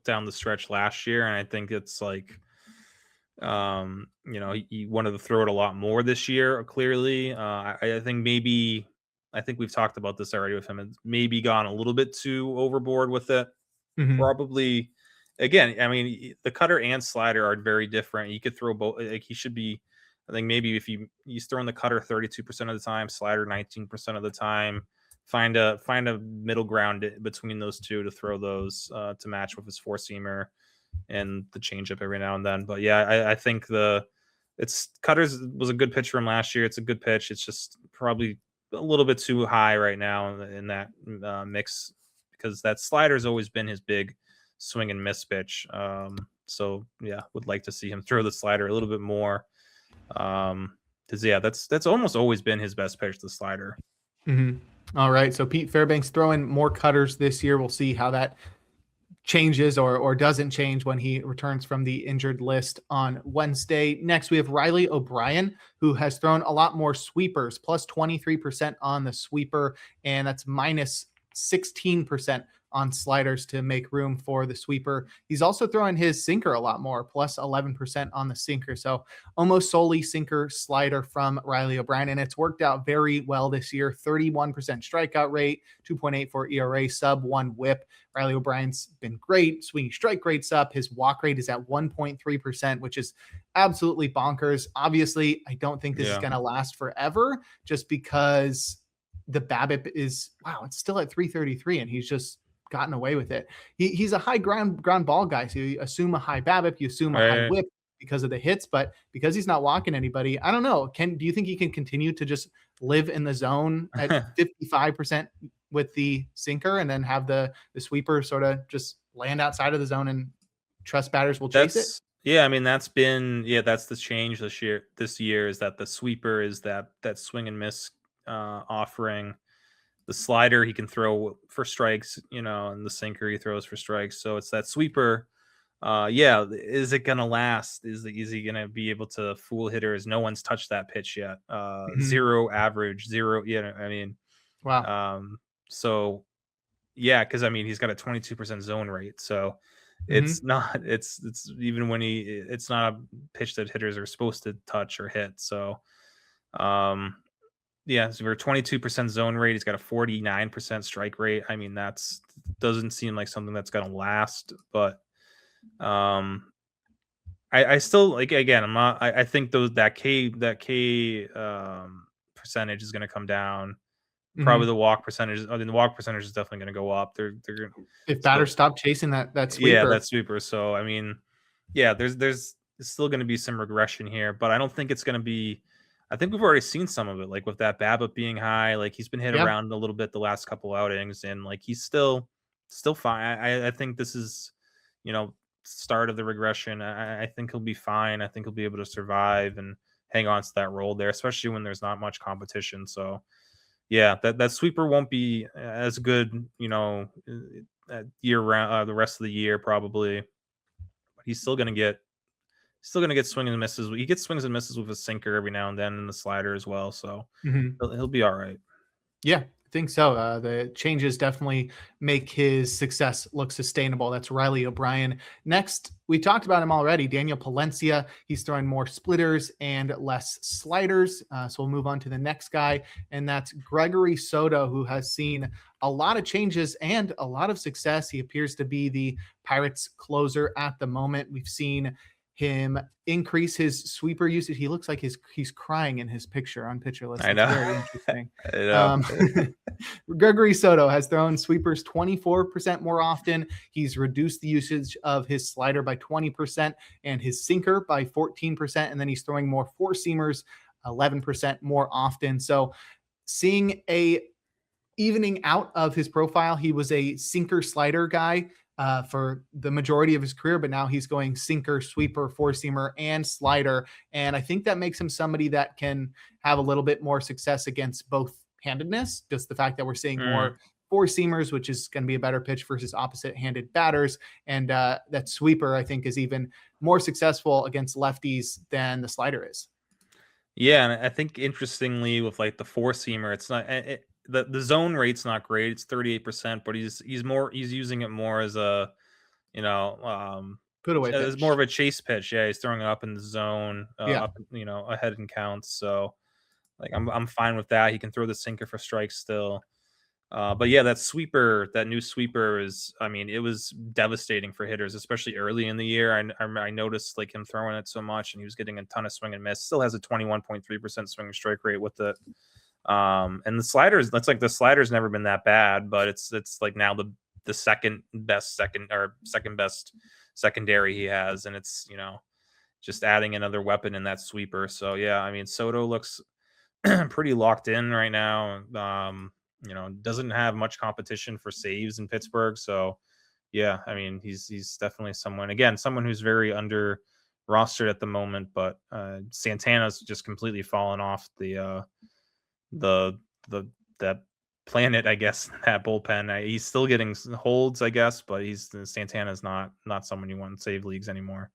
down the stretch last year, and I think it's like, he wanted to throw it a lot more this year. Clearly, I think we've talked about this already with him. It's maybe gone a little bit too overboard with it. Mm-hmm. Probably, again, I mean, the cutter and slider are very different. You could throw both. Like he should be. I think maybe if he's throwing the cutter 32% of the time, slider 19% of the time. Find a middle ground between those two to throw those to match with his four seamer and the changeup every now and then. But yeah, I think cutters was a good pitch for him last year. It's a good pitch. It's just probably a little bit too high right now in that mix because that slider has always been his big swing and miss pitch. So yeah, would like to see him throw the slider a little bit more. Because that's almost always been his best pitch, the slider. Mm-hmm. All right, so Pete Fairbanks throwing more cutters this year. We'll see how that changes or doesn't change when he returns from the injured list on Wednesday. Next, we have Riley O'Brien, who has thrown a lot more sweepers, plus 23% on the sweeper, and that's minus 16% on sliders to make room for the sweeper. He's also throwing his sinker a lot more, plus 11% on the sinker. So almost solely sinker slider from Riley O'Brien. And it's worked out very well this year. 31% strikeout rate, 2.84 ERA, sub 1 whip. Riley O'Brien's been great. Swinging strike rate's up. His walk rate is at 1.3%, which is absolutely bonkers. Obviously, I don't think this is going to last forever just because the BABIP is, wow, it's still at 333 and he's just gotten away with it. He's a high ground ball guy. So you assume a high BABIP, you assume a high whip because of the hits, but because he's not walking anybody, I don't know. Do you think he can continue to just live in the zone at 55% with the sinker and then have the sweeper sort of just land outside of the zone and trust batters will chase it? Yeah, I mean, that's the change this year is that the sweeper is that swing and miss offering. The slider he can throw for strikes, and the sinker he throws for strikes. So it's that sweeper. Is it gonna last? Is he gonna be able to fool hitters? No one's touched that pitch yet. Zero average, zero. I mean, wow. So yeah, because I mean he's got a 22% zone rate, so it's not. It's even when it's not a pitch that hitters are supposed to touch or hit. So, yeah, so we're 22% zone rate. He's got a 49% strike rate. I mean, doesn't seem like something that's gonna last, but I still like, again, I'm not. I think that K percentage is gonna come down. Probably the walk percentage. I mean, the walk percentage is definitely going to go up. They're if batters stop chasing that sweeper. Yeah, that sweeper. So I mean, yeah, there's still going to be some regression here, but I don't think it's going to be. I think we've already seen some of it, like with that BABIP being high. Like he's been hit around a little bit the last couple outings, and like he's still fine. I think this is, start of the regression. I think he'll be fine. I think he'll be able to survive and hang on to that role there, especially when there's not much competition. So. Yeah, that sweeper won't be as good, year round, the rest of the year probably. But he's still gonna get swings and misses. He gets swings and misses with a sinker every now and then, and the slider as well. So he'll be all right. Yeah, I think so. The changes definitely make his success look sustainable. That's Riley O'Brien. Next, we talked about him already, Daniel Palencia. He's throwing more splitters and less sliders. So we'll move on to the next guy, and that's Gregory Soto, who has seen a lot of changes and a lot of success. He appears to be the Pirates closer at the moment. We've seen him increase his sweeper usage. He looks like he's crying in his picture on Pitcher List. I know. Very interesting. I know. Gregory Soto has thrown sweepers 24% more often. He's reduced the usage of his slider by 20% and his sinker by 14%. And then he's throwing more four seamers 11% more often. So seeing a evening out of his profile, he was a sinker slider guy for the majority of his career, but now he's going sinker, sweeper, four-seamer, and slider. And I think that makes him somebody that can have a little bit more success against both handedness, just the fact that we're seeing more four-seamers, which is going to be a better pitch versus opposite-handed batters. And that sweeper, I think, is even more successful against lefties than the slider is. Yeah, and I think interestingly with like the four-seamer, it's not the zone rate's not great. It's 38%, but he's using it more as a, put away pitch. It's more of a chase pitch. Yeah, he's throwing it up in the zone, up, ahead in counts. So like I'm fine with that. He can throw the sinker for strikes still. But yeah, that new sweeper is, I mean, it was devastating for hitters, especially early in the year. I noticed like him throwing it so much, and he was getting a ton of swing and miss. Still has a 21.3% swing and strike rate with it. And the sliders, that's like the slider's never been that bad, but it's like now the second best secondary he has, and it's just adding another weapon in that sweeper. So yeah, I mean Soto looks pretty locked in right now. Doesn't have much competition for saves in Pittsburgh. So yeah, I mean he's definitely someone who's very under rostered at the moment, but Santana's just completely fallen off that planet, I guess, that bullpen. He's still getting holds, I guess, but Santana's not someone you want in save leagues anymore.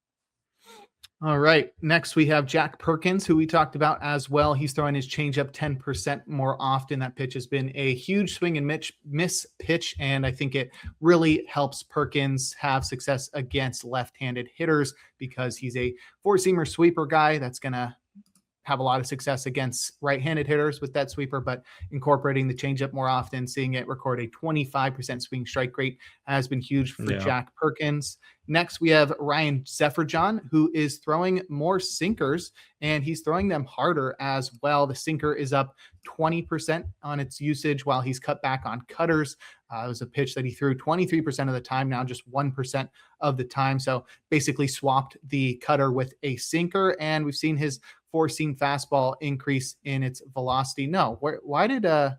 All right. Next, we have Jack Perkins, who we talked about as well. He's throwing his changeup 10% more often. That pitch has been a huge swing and miss pitch, and I think it really helps Perkins have success against left-handed hitters because he's a four-seamer sweeper guy that's going to have a lot of success against right-handed hitters with that sweeper, but incorporating the changeup more often, seeing it record a 25% swing strike rate has been huge for Jack Perkins. Next, we have Ryan Zefferjon, who is throwing more sinkers, and he's throwing them harder as well. The sinker is up 20% on its usage while he's cut back on cutters. It was a pitch that he threw 23% of the time, now just 1% of the time. So basically swapped the cutter with a sinker, and we've seen his four-seam fastball increase in its velocity. No, why did I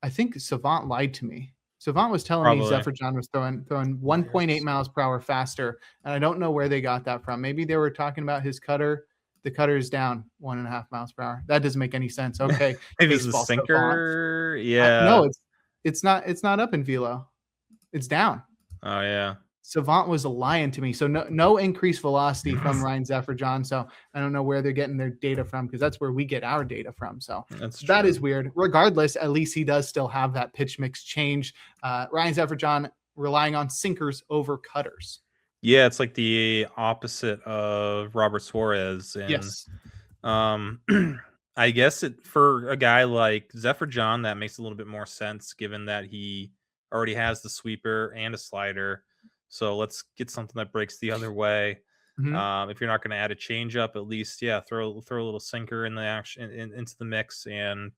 think Savant lied to me. Savant was telling me Zefferjon was throwing 1.8 miles per hour faster, and I don't know where they got that from. Maybe they were talking about his cutter. The cutter is down 1.5 miles per hour. That doesn't make any sense. Okay, maybe it's the sinker. Yeah, no, it's not up in velo. It's down. Oh yeah. Savant was lying to me. So no increased velocity from Ryan Zefferjon. So I don't know where they're getting their data from, because that's where we get our data from. So that is weird. Regardless, at least he does still have that pitch mix change. Ryan Zefferjon relying on sinkers over cutters. Yeah, it's like the opposite of Robert Suarez. And, yes. I guess for a guy like Zefferjon, that makes a little bit more sense, given that he already has the sweeper and a slider. So let's get something that breaks the other way. Mm-hmm. If you're not going to add a changeup, at least, throw a little sinker in the action into the mix. And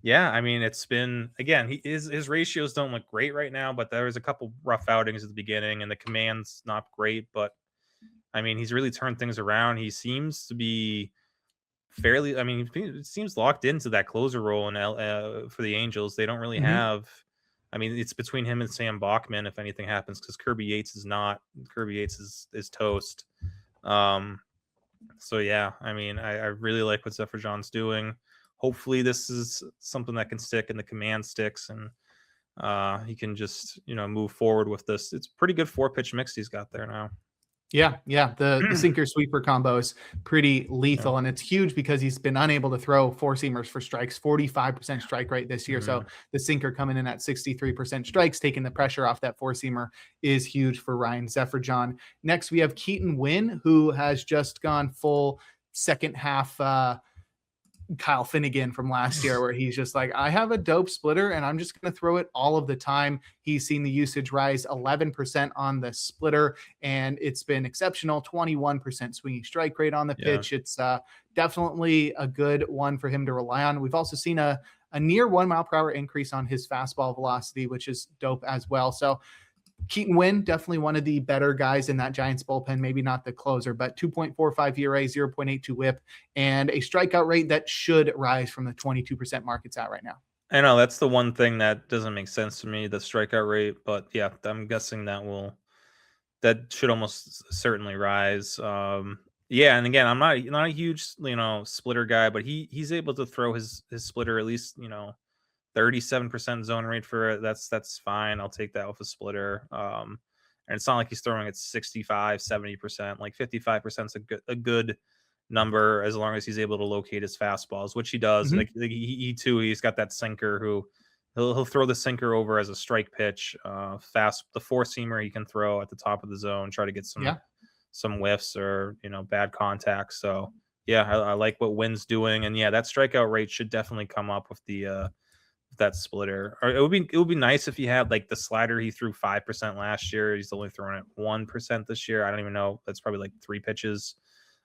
I mean, it's been, again, his ratios don't look great right now, but there was a couple rough outings at the beginning, and the command's not great. But I mean, he's really turned things around. He seems to be fairly, I mean, it seems locked into that closer role for the Angels. They don't really have. I mean, it's between him and Sam Bachman if anything happens, because Kirby Yates is not. Kirby Yates is toast. So yeah, I mean, I really like what Zefferjon's doing. Hopefully, this is something that can stick and the command sticks, and he can just move forward with this. It's pretty good 4-pitch mix he's got there now. Yeah. The sinker sweeper combo is pretty lethal, and it's huge because he's been unable to throw four-seamers for strikes, 45% strike rate this year. So the sinker coming in at 63% strikes, taking the pressure off that four-seamer, is huge for Ryan Zefferjon. Next, we have Keaton Wynn, who has just gone full second half Kyle Finnegan from last year, where he's just like, I have a dope splitter and I'm just going to throw it all of the time. He's seen the usage rise 11% on the splitter, and it's been exceptional. 21% swinging strike rate on the pitch. It's definitely a good one for him to rely on. We've also seen a near 1 mile per hour increase on his fastball velocity, which is dope as well. So Keaton Wynn, definitely one of the better guys in that Giants bullpen, maybe not the closer, but 2.45 ERA, 0.82 whip, and a strikeout rate that should rise from the 22% mark it's at right now. I know that's the one thing that doesn't make sense to me, the strikeout rate, but yeah, I'm guessing that should almost certainly rise. And again, I'm not a huge, splitter guy, but he's able to throw his splitter at least, 37% zone rate for it. That's fine. I'll take that with a splitter. And it's not like he's throwing at 65, 70%. Like 55% is a good number, as long as he's able to locate his fastballs, which he does. Like he's got that sinker who he'll throw the sinker over as a strike pitch. The four-seamer he can throw at the top of the zone, try to get some whiffs or bad contacts. So I like what Wynn's doing, and that strikeout rate should definitely come up with that splitter. Or it would be nice if he had like the slider he threw 5% last year. He's only throwing it 1% this year. I don't even know. That's probably like 3 pitches.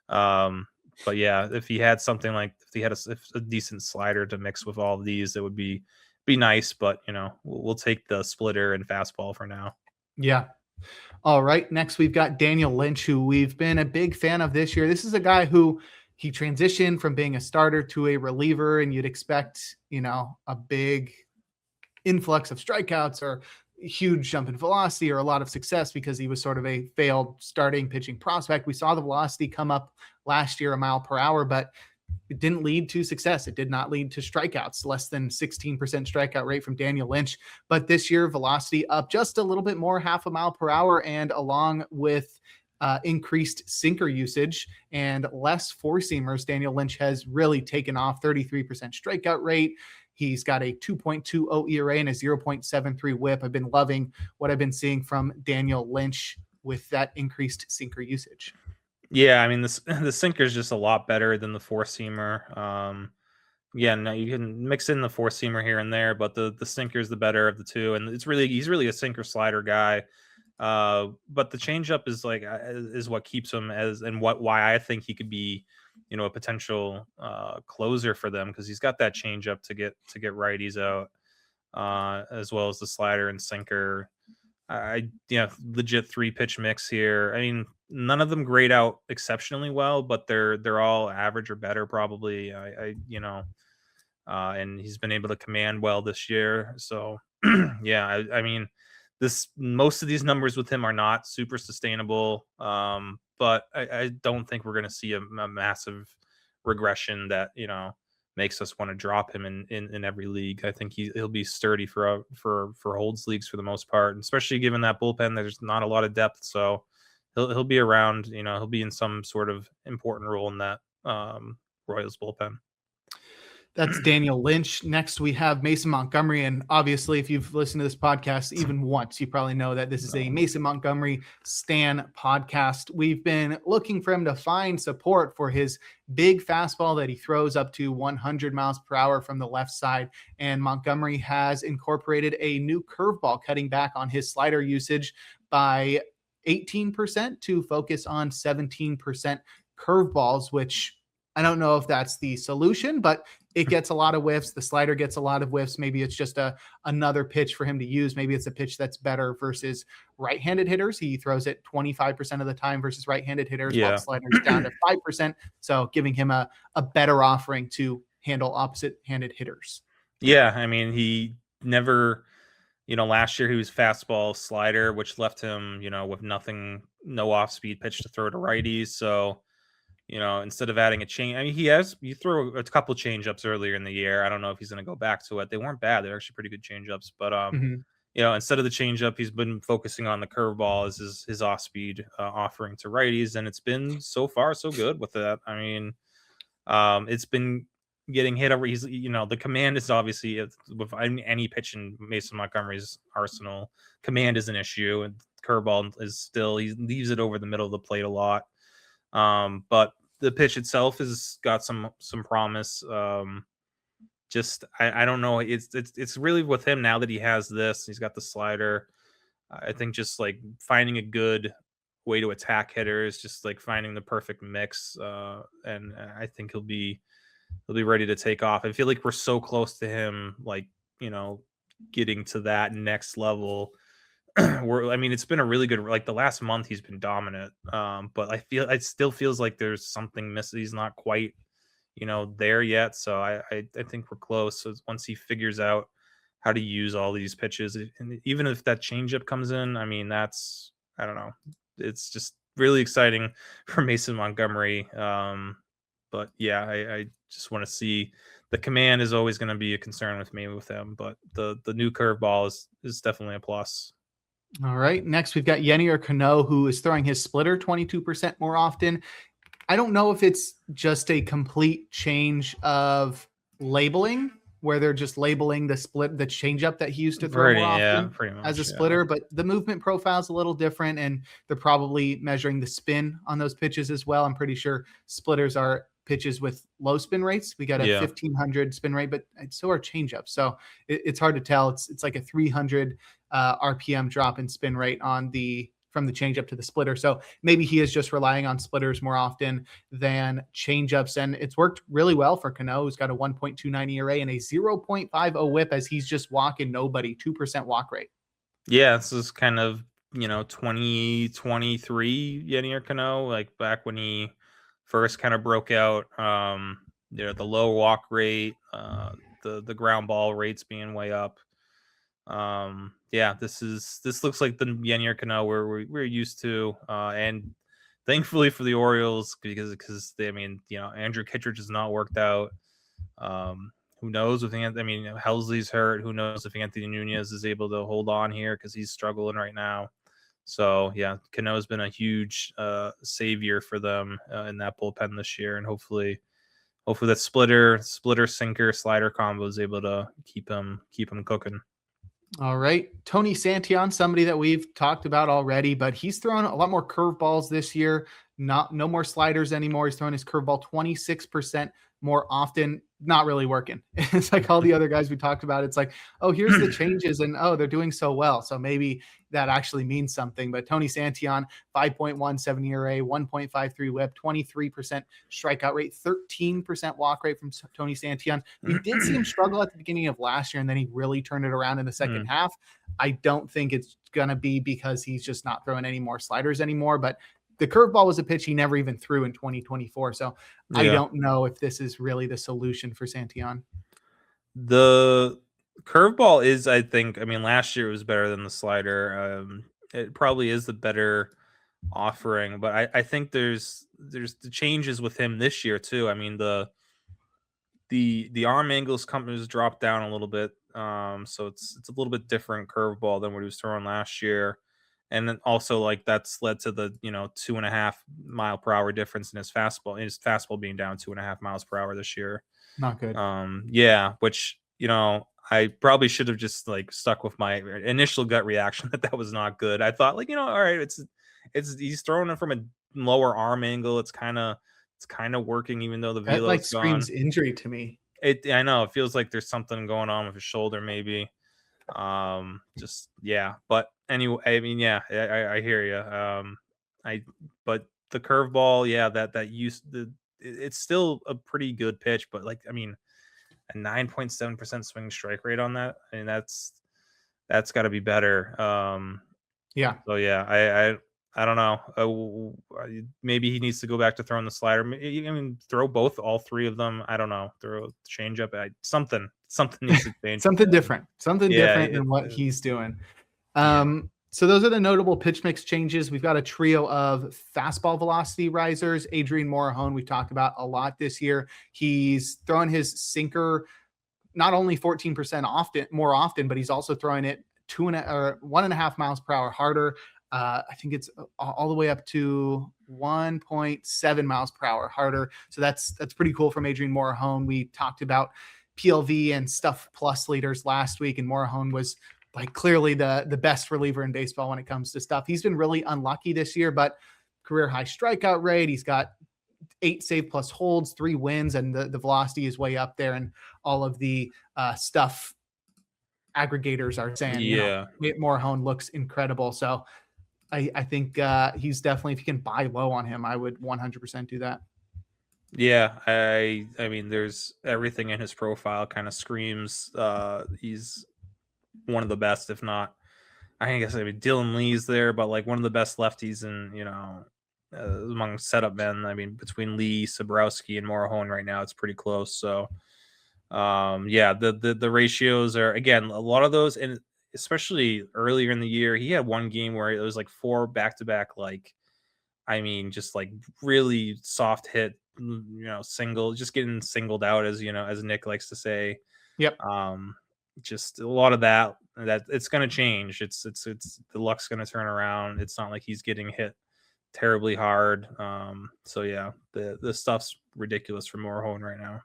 But if he had something like, if he had a decent slider to mix with all of these, it would be nice. But we'll take the splitter and fastball for now. Yeah. All right. Next, we've got Daniel Lynch, who we've been a big fan of this year. This is a guy who he transitioned from being a starter to a reliever, and you'd expect, a big influx of strikeouts or a huge jump in velocity or a lot of success, because he was sort of a failed starting pitching prospect. We saw the velocity come up last year 1 mile per hour, but it didn't lead to success. It did not lead to strikeouts, less than 16% strikeout rate from Daniel Lynch. But this year, velocity up just a little bit more, 0.5 mile per hour, and along with increased sinker usage and less four-seamers. Daniel Lynch has really taken off. 33% strikeout rate. He's got a 2.20 ERA and a 0.73 whip. I've been loving what I've been seeing from Daniel Lynch with that increased sinker usage. Yeah, I mean, the sinker is just a lot better than the four-seamer. Yeah, no, you can mix in the four-seamer here and there, but the sinker is the better of the two, and he's really a sinker slider guy. But the changeup is is what keeps him why I think he could be, a potential closer for them, because he's got that changeup to get righties out, as well as the slider and sinker. Legit 3-pitch mix here. I mean, none of them grade out exceptionally well, but they're all average or better probably. And he's been able to command well this year. So yeah, I mean, most of these numbers with him are not super sustainable. But I don't think we're going to see a massive regression that makes us want to drop him in every league. I think he'll be sturdy for holds leagues for the most part, and especially given that bullpen, there's not a lot of depth. So he'll be around. He'll be in some sort of important role in that Royals bullpen. That's Daniel Lynch. Next, we have Mason Montgomery. And obviously, if you've listened to this podcast even once, you probably know that this is a Mason Montgomery Stan podcast. We've been looking for him to find support for his big fastball that he throws up to 100 miles per hour from the left side. And Montgomery has incorporated a new curveball, cutting back on his slider usage by 18% to focus on 17% curveballs, which I don't know if that's the solution, but it gets a lot of whiffs. The slider gets a lot of whiffs. Maybe it's just another pitch for him to use. Maybe it's a pitch that's better versus right-handed hitters. He throws it 25% of the time versus right-handed hitters, while the slider's down to 5%. So giving him a better offering to handle opposite-handed hitters. Yeah, I mean, he never, last year he was fastball slider, which left him, with no off-speed pitch to throw to righties. So, instead of adding a change, I mean, you throw a couple changeups earlier in the year. I don't know if he's going to go back to it. They weren't bad. They're actually pretty good changeups. But, instead of the changeup, he's been focusing on the curveball as his off-speed offering to righties. And it's been so far so good with that. I mean, it's been getting hit over. The command is obviously, with any pitch in Mason Montgomery's arsenal, command is an issue. And curveball is still, he leaves it over the middle of the plate a lot. But the pitch itself has got some promise. I don't know. It's really with him now that he has this. He's got the slider. I think just like finding a good way to attack hitters, just like finding the perfect mix. And I think he'll be ready to take off. I feel like we're so close to him, getting to that next level. It's been a really good, the last month he's been dominant. But it still feels like there's something missing. He's not quite, there yet. So I think we're close. So once he figures out how to use all these pitches, and even if that changeup comes in, I mean, I don't know. It's just really exciting for Mason Montgomery. But yeah, I just want to see. The command is always going to be a concern with him, but the new curveball is definitely a plus. All right. Next, we've got Yennier Cano, who is throwing his splitter 22% more often. I don't know if it's just a complete change of labeling, where they're just labeling the changeup that he used to throw more often pretty much, as a splitter, but the movement profile is a little different, and they're probably measuring the spin on those pitches as well. I'm pretty sure splitters are pitches with low spin rates. We got a 1,500 spin rate, but so are changeups. So it's hard to tell. It's like a 300 RPM drop in spin rate from the changeup to the splitter. So maybe he is just relying on splitters more often than changeups. And it's worked really well for Cano, who's got a 1.29 ERA and a 0.50 whip as he's just walking nobody, 2% walk rate. Yeah, this is kind of, 2023 Yennier Cano, like back when he first kind of broke out. The low walk rate, the ground ball rates being way up. This looks like the Yennier Cano we're used to, and thankfully for the Orioles, because they, Andrew Kittredge has not worked out. Who knows if Helsley's hurt? Who knows if Anthony Nunez is able to hold on here, because he's struggling right now. So yeah, Cano's been a huge savior for them in that bullpen this year, and hopefully that splitter sinker slider combo is able to keep him cooking. All right. Tony Santion, somebody that we've talked about already, but he's thrown a lot more curveballs this year. No more sliders anymore. He's throwing his curveball 26% more often. Not really working. It's like all the other guys we talked about. It's like, oh, here's the changes, and oh, they're doing so well. So maybe that actually means something. But Tony Santion, 5.17 ERA, 1.53 WHIP, 23% strikeout rate, 13% walk rate from Tony Santion. We did see him struggle at the beginning of last year, and then he really turned it around in the second half. I don't think it's going to be because he's just not throwing any more sliders anymore, but the curveball was a pitch he never even threw in 2024. So Yeah. I don't know if this is really the solution for Santion. The curveball is, I think, I mean, last year it was better than the slider. It probably is the better offering, but I think there's the changes with him this year too. I mean, the arm angles has dropped down a little bit. So it's a little bit different curveball than what he was throwing last year. And then also, like, that's led to the 2.5 mile per hour difference in his fastball being down 2.5 miles per hour this year. Not good. Yeah, which I probably should have just like stuck with my initial gut reaction that was not good. I thought, like, all right, it's he's throwing it from a lower arm angle. It's kind of working, even though the That velo's like gone. screams injury to me. I know it feels like there's something going on with his shoulder, maybe. Just yeah, but anyway, I mean, yeah, I hear you. But the curveball, yeah, it's still a pretty good pitch, but like, I mean, a 9.7% swing strike rate on that, I mean, that's got to be better. Yeah. So yeah, I don't know. Maybe he needs to go back to throwing the slider. I mean, throw all three of them. I don't know. Throw the changeup. Something needs to change. Something different Yeah, than what he's doing. So those are the notable pitch mix changes. We've got a trio of fastball velocity risers. Adrian Morejon, we've talked about a lot this year. He's throwing his sinker not only 14% more often, but he's also throwing it 1.5 miles per hour harder. I think it's all the way up to 1.7 miles per hour harder. So that's pretty cool from Adrian Morejon. We talked about PLV and stuff plus leaders last week, and Morejon was like clearly the best reliever in baseball when it comes to stuff. He's been really unlucky this year, but career high strikeout rate. He's got 8 save plus holds, 3 wins, and the velocity is way up there. And all of the stuff aggregators are saying, Morejon looks incredible. So I think he's definitely, if you can buy low on him, I would 100% do that. Yeah, I mean, there's everything in his profile kind of screams he's one of the best, if not, I guess, I mean, Dylan Lee's there, but like one of the best lefties in, among setup men. I mean, between Lee, Sabrowski, and Morejon right now, it's pretty close. So, yeah, the ratios are, again, a lot of those, and especially earlier in the year, he had one game where it was like 4 back-to-back, like, I mean, just like really soft hit, just getting singled out, as as Nick likes to say. Yep. Just a lot of that it's going to change. It's the luck's going to turn around. It's not like he's getting hit terribly hard. So yeah, the stuff's ridiculous for Morejon right now.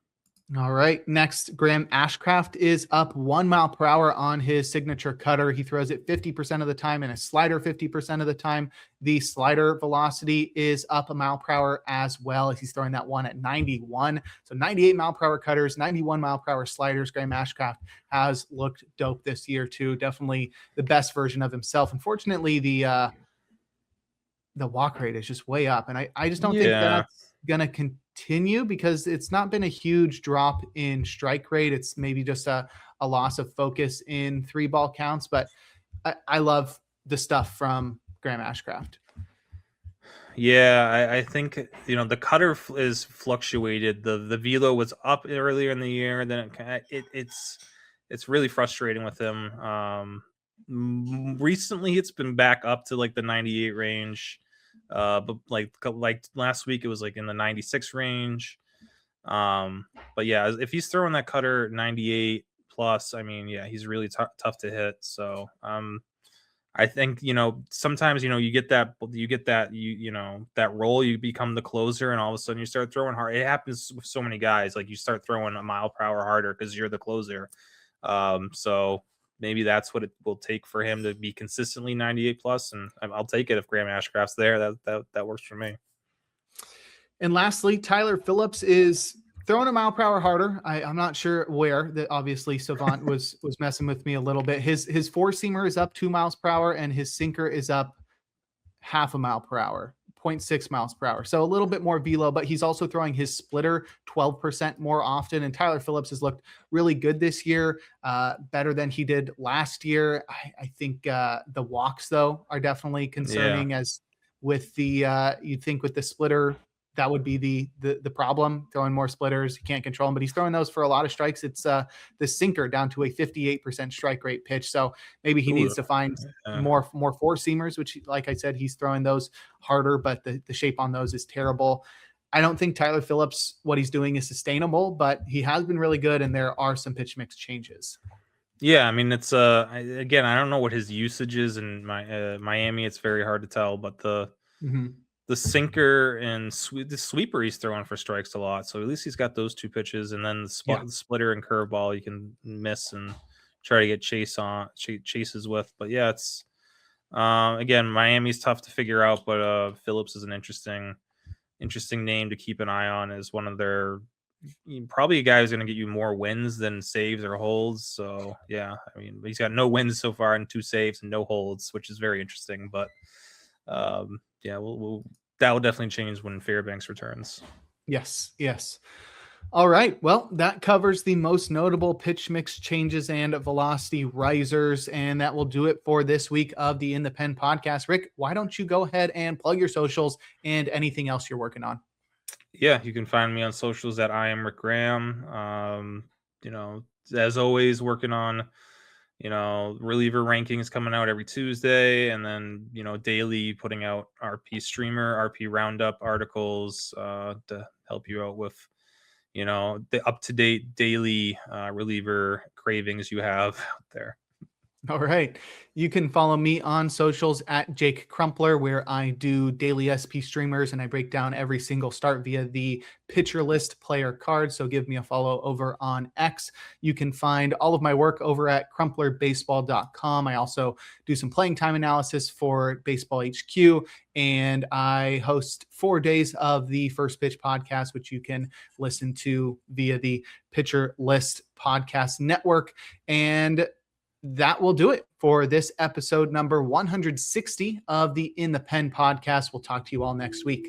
All right. Next, Graham Ashcraft is up 1 mile per hour on his signature cutter. He throws it 50% of the time and a slider 50% of the time. The slider velocity is up 1 mile per hour as well, as he's throwing that one at 91. So 98 mile per hour cutters, 91 mile per hour sliders. Graham Ashcraft has looked dope this year too. Definitely the best version of himself. Unfortunately, the walk rate is just way up. And I just don't think that's going to continue, because it's not been a huge drop in strike rate. It's maybe just a loss of focus in 3-ball counts, but I love the stuff from Graham Ashcraft. Yeah, I think, the cutter is fluctuated. The velo was up earlier in the year, then it's really frustrating with him. Recently it's been back up to like the 98 range. But like last week it was like in the 96 range. But yeah, if he's throwing that cutter 98 plus, I mean, yeah, he's really tough to hit. So I I think, sometimes, you get that, that role, you become the closer and all of a sudden you start throwing hard. It happens with so many guys. Like you start throwing a mile per hour harder because you're the closer. So maybe that's what it will take for him to be consistently 98 plus. And I'll take it if Graham Ashcraft's there. That works for me. And lastly, Tyler Phillips is throwing a mile per hour harder. I'm not sure where. That obviously Savant was messing with me a little bit. His four seamer is up 2 miles per hour, and his sinker is up half a mile per hour, 0.6 miles per hour. So a little bit more velo, but he's also throwing his splitter 12% more often. And Tyler Phillips has looked really good this year, better than he did last year. I think the walks though are definitely concerning, as with the you'd think with the splitter, that would be the problem, throwing more splitters. You can't control them, but he's throwing those for a lot of strikes. It's the sinker down to a 58% strike rate pitch. So maybe he needs to find more four seamers, which, like I said, he's throwing those harder, but the shape on those is terrible. I don't think Tyler Phillips, what he's doing is sustainable, but he has been really good. And there are some pitch mix changes. Yeah. I mean, it's again, I don't know what his usage is in Miami. It's very hard to tell, but the sinker and the sweeper he's throwing for strikes a lot. So at least he's got those two pitches, and then the splitter and curveball you can miss and try to get chases with. But yeah, it's again, Miami's tough to figure out, but Phillips is an interesting name to keep an eye on. As one of their probably a guy who's going to get you more wins than saves or holds. So yeah, I mean, he's got no wins so far and 2 saves and no holds, which is very interesting. But yeah, that will definitely change when Fairbanks returns. Yes. All right. Well, that covers the most notable pitch mix changes and velocity risers, and that will do it for this week of the In the Pen podcast. Rick, why don't you go ahead and plug your socials and anything else you're working on? Yeah, you can find me on socials at I am Rick Graham. As always, working on reliever rankings coming out every Tuesday, and then daily putting out RP roundup articles to help you out with the up-to-date daily reliever cravings you have out there. All right. You can follow me on socials at Jake Crumpler, where I do daily SP streamers and I break down every single start via the pitcher list player card. So give me a follow over on X. You can find all of my work over at crumplerbaseball.com. I also do some playing time analysis for Baseball HQ, and I host 4 days of the First Pitch podcast, which you can listen to via the Pitcher List Podcast Network. And that will do it for this episode number 160 of the In the Pen podcast. We'll talk to you all next week.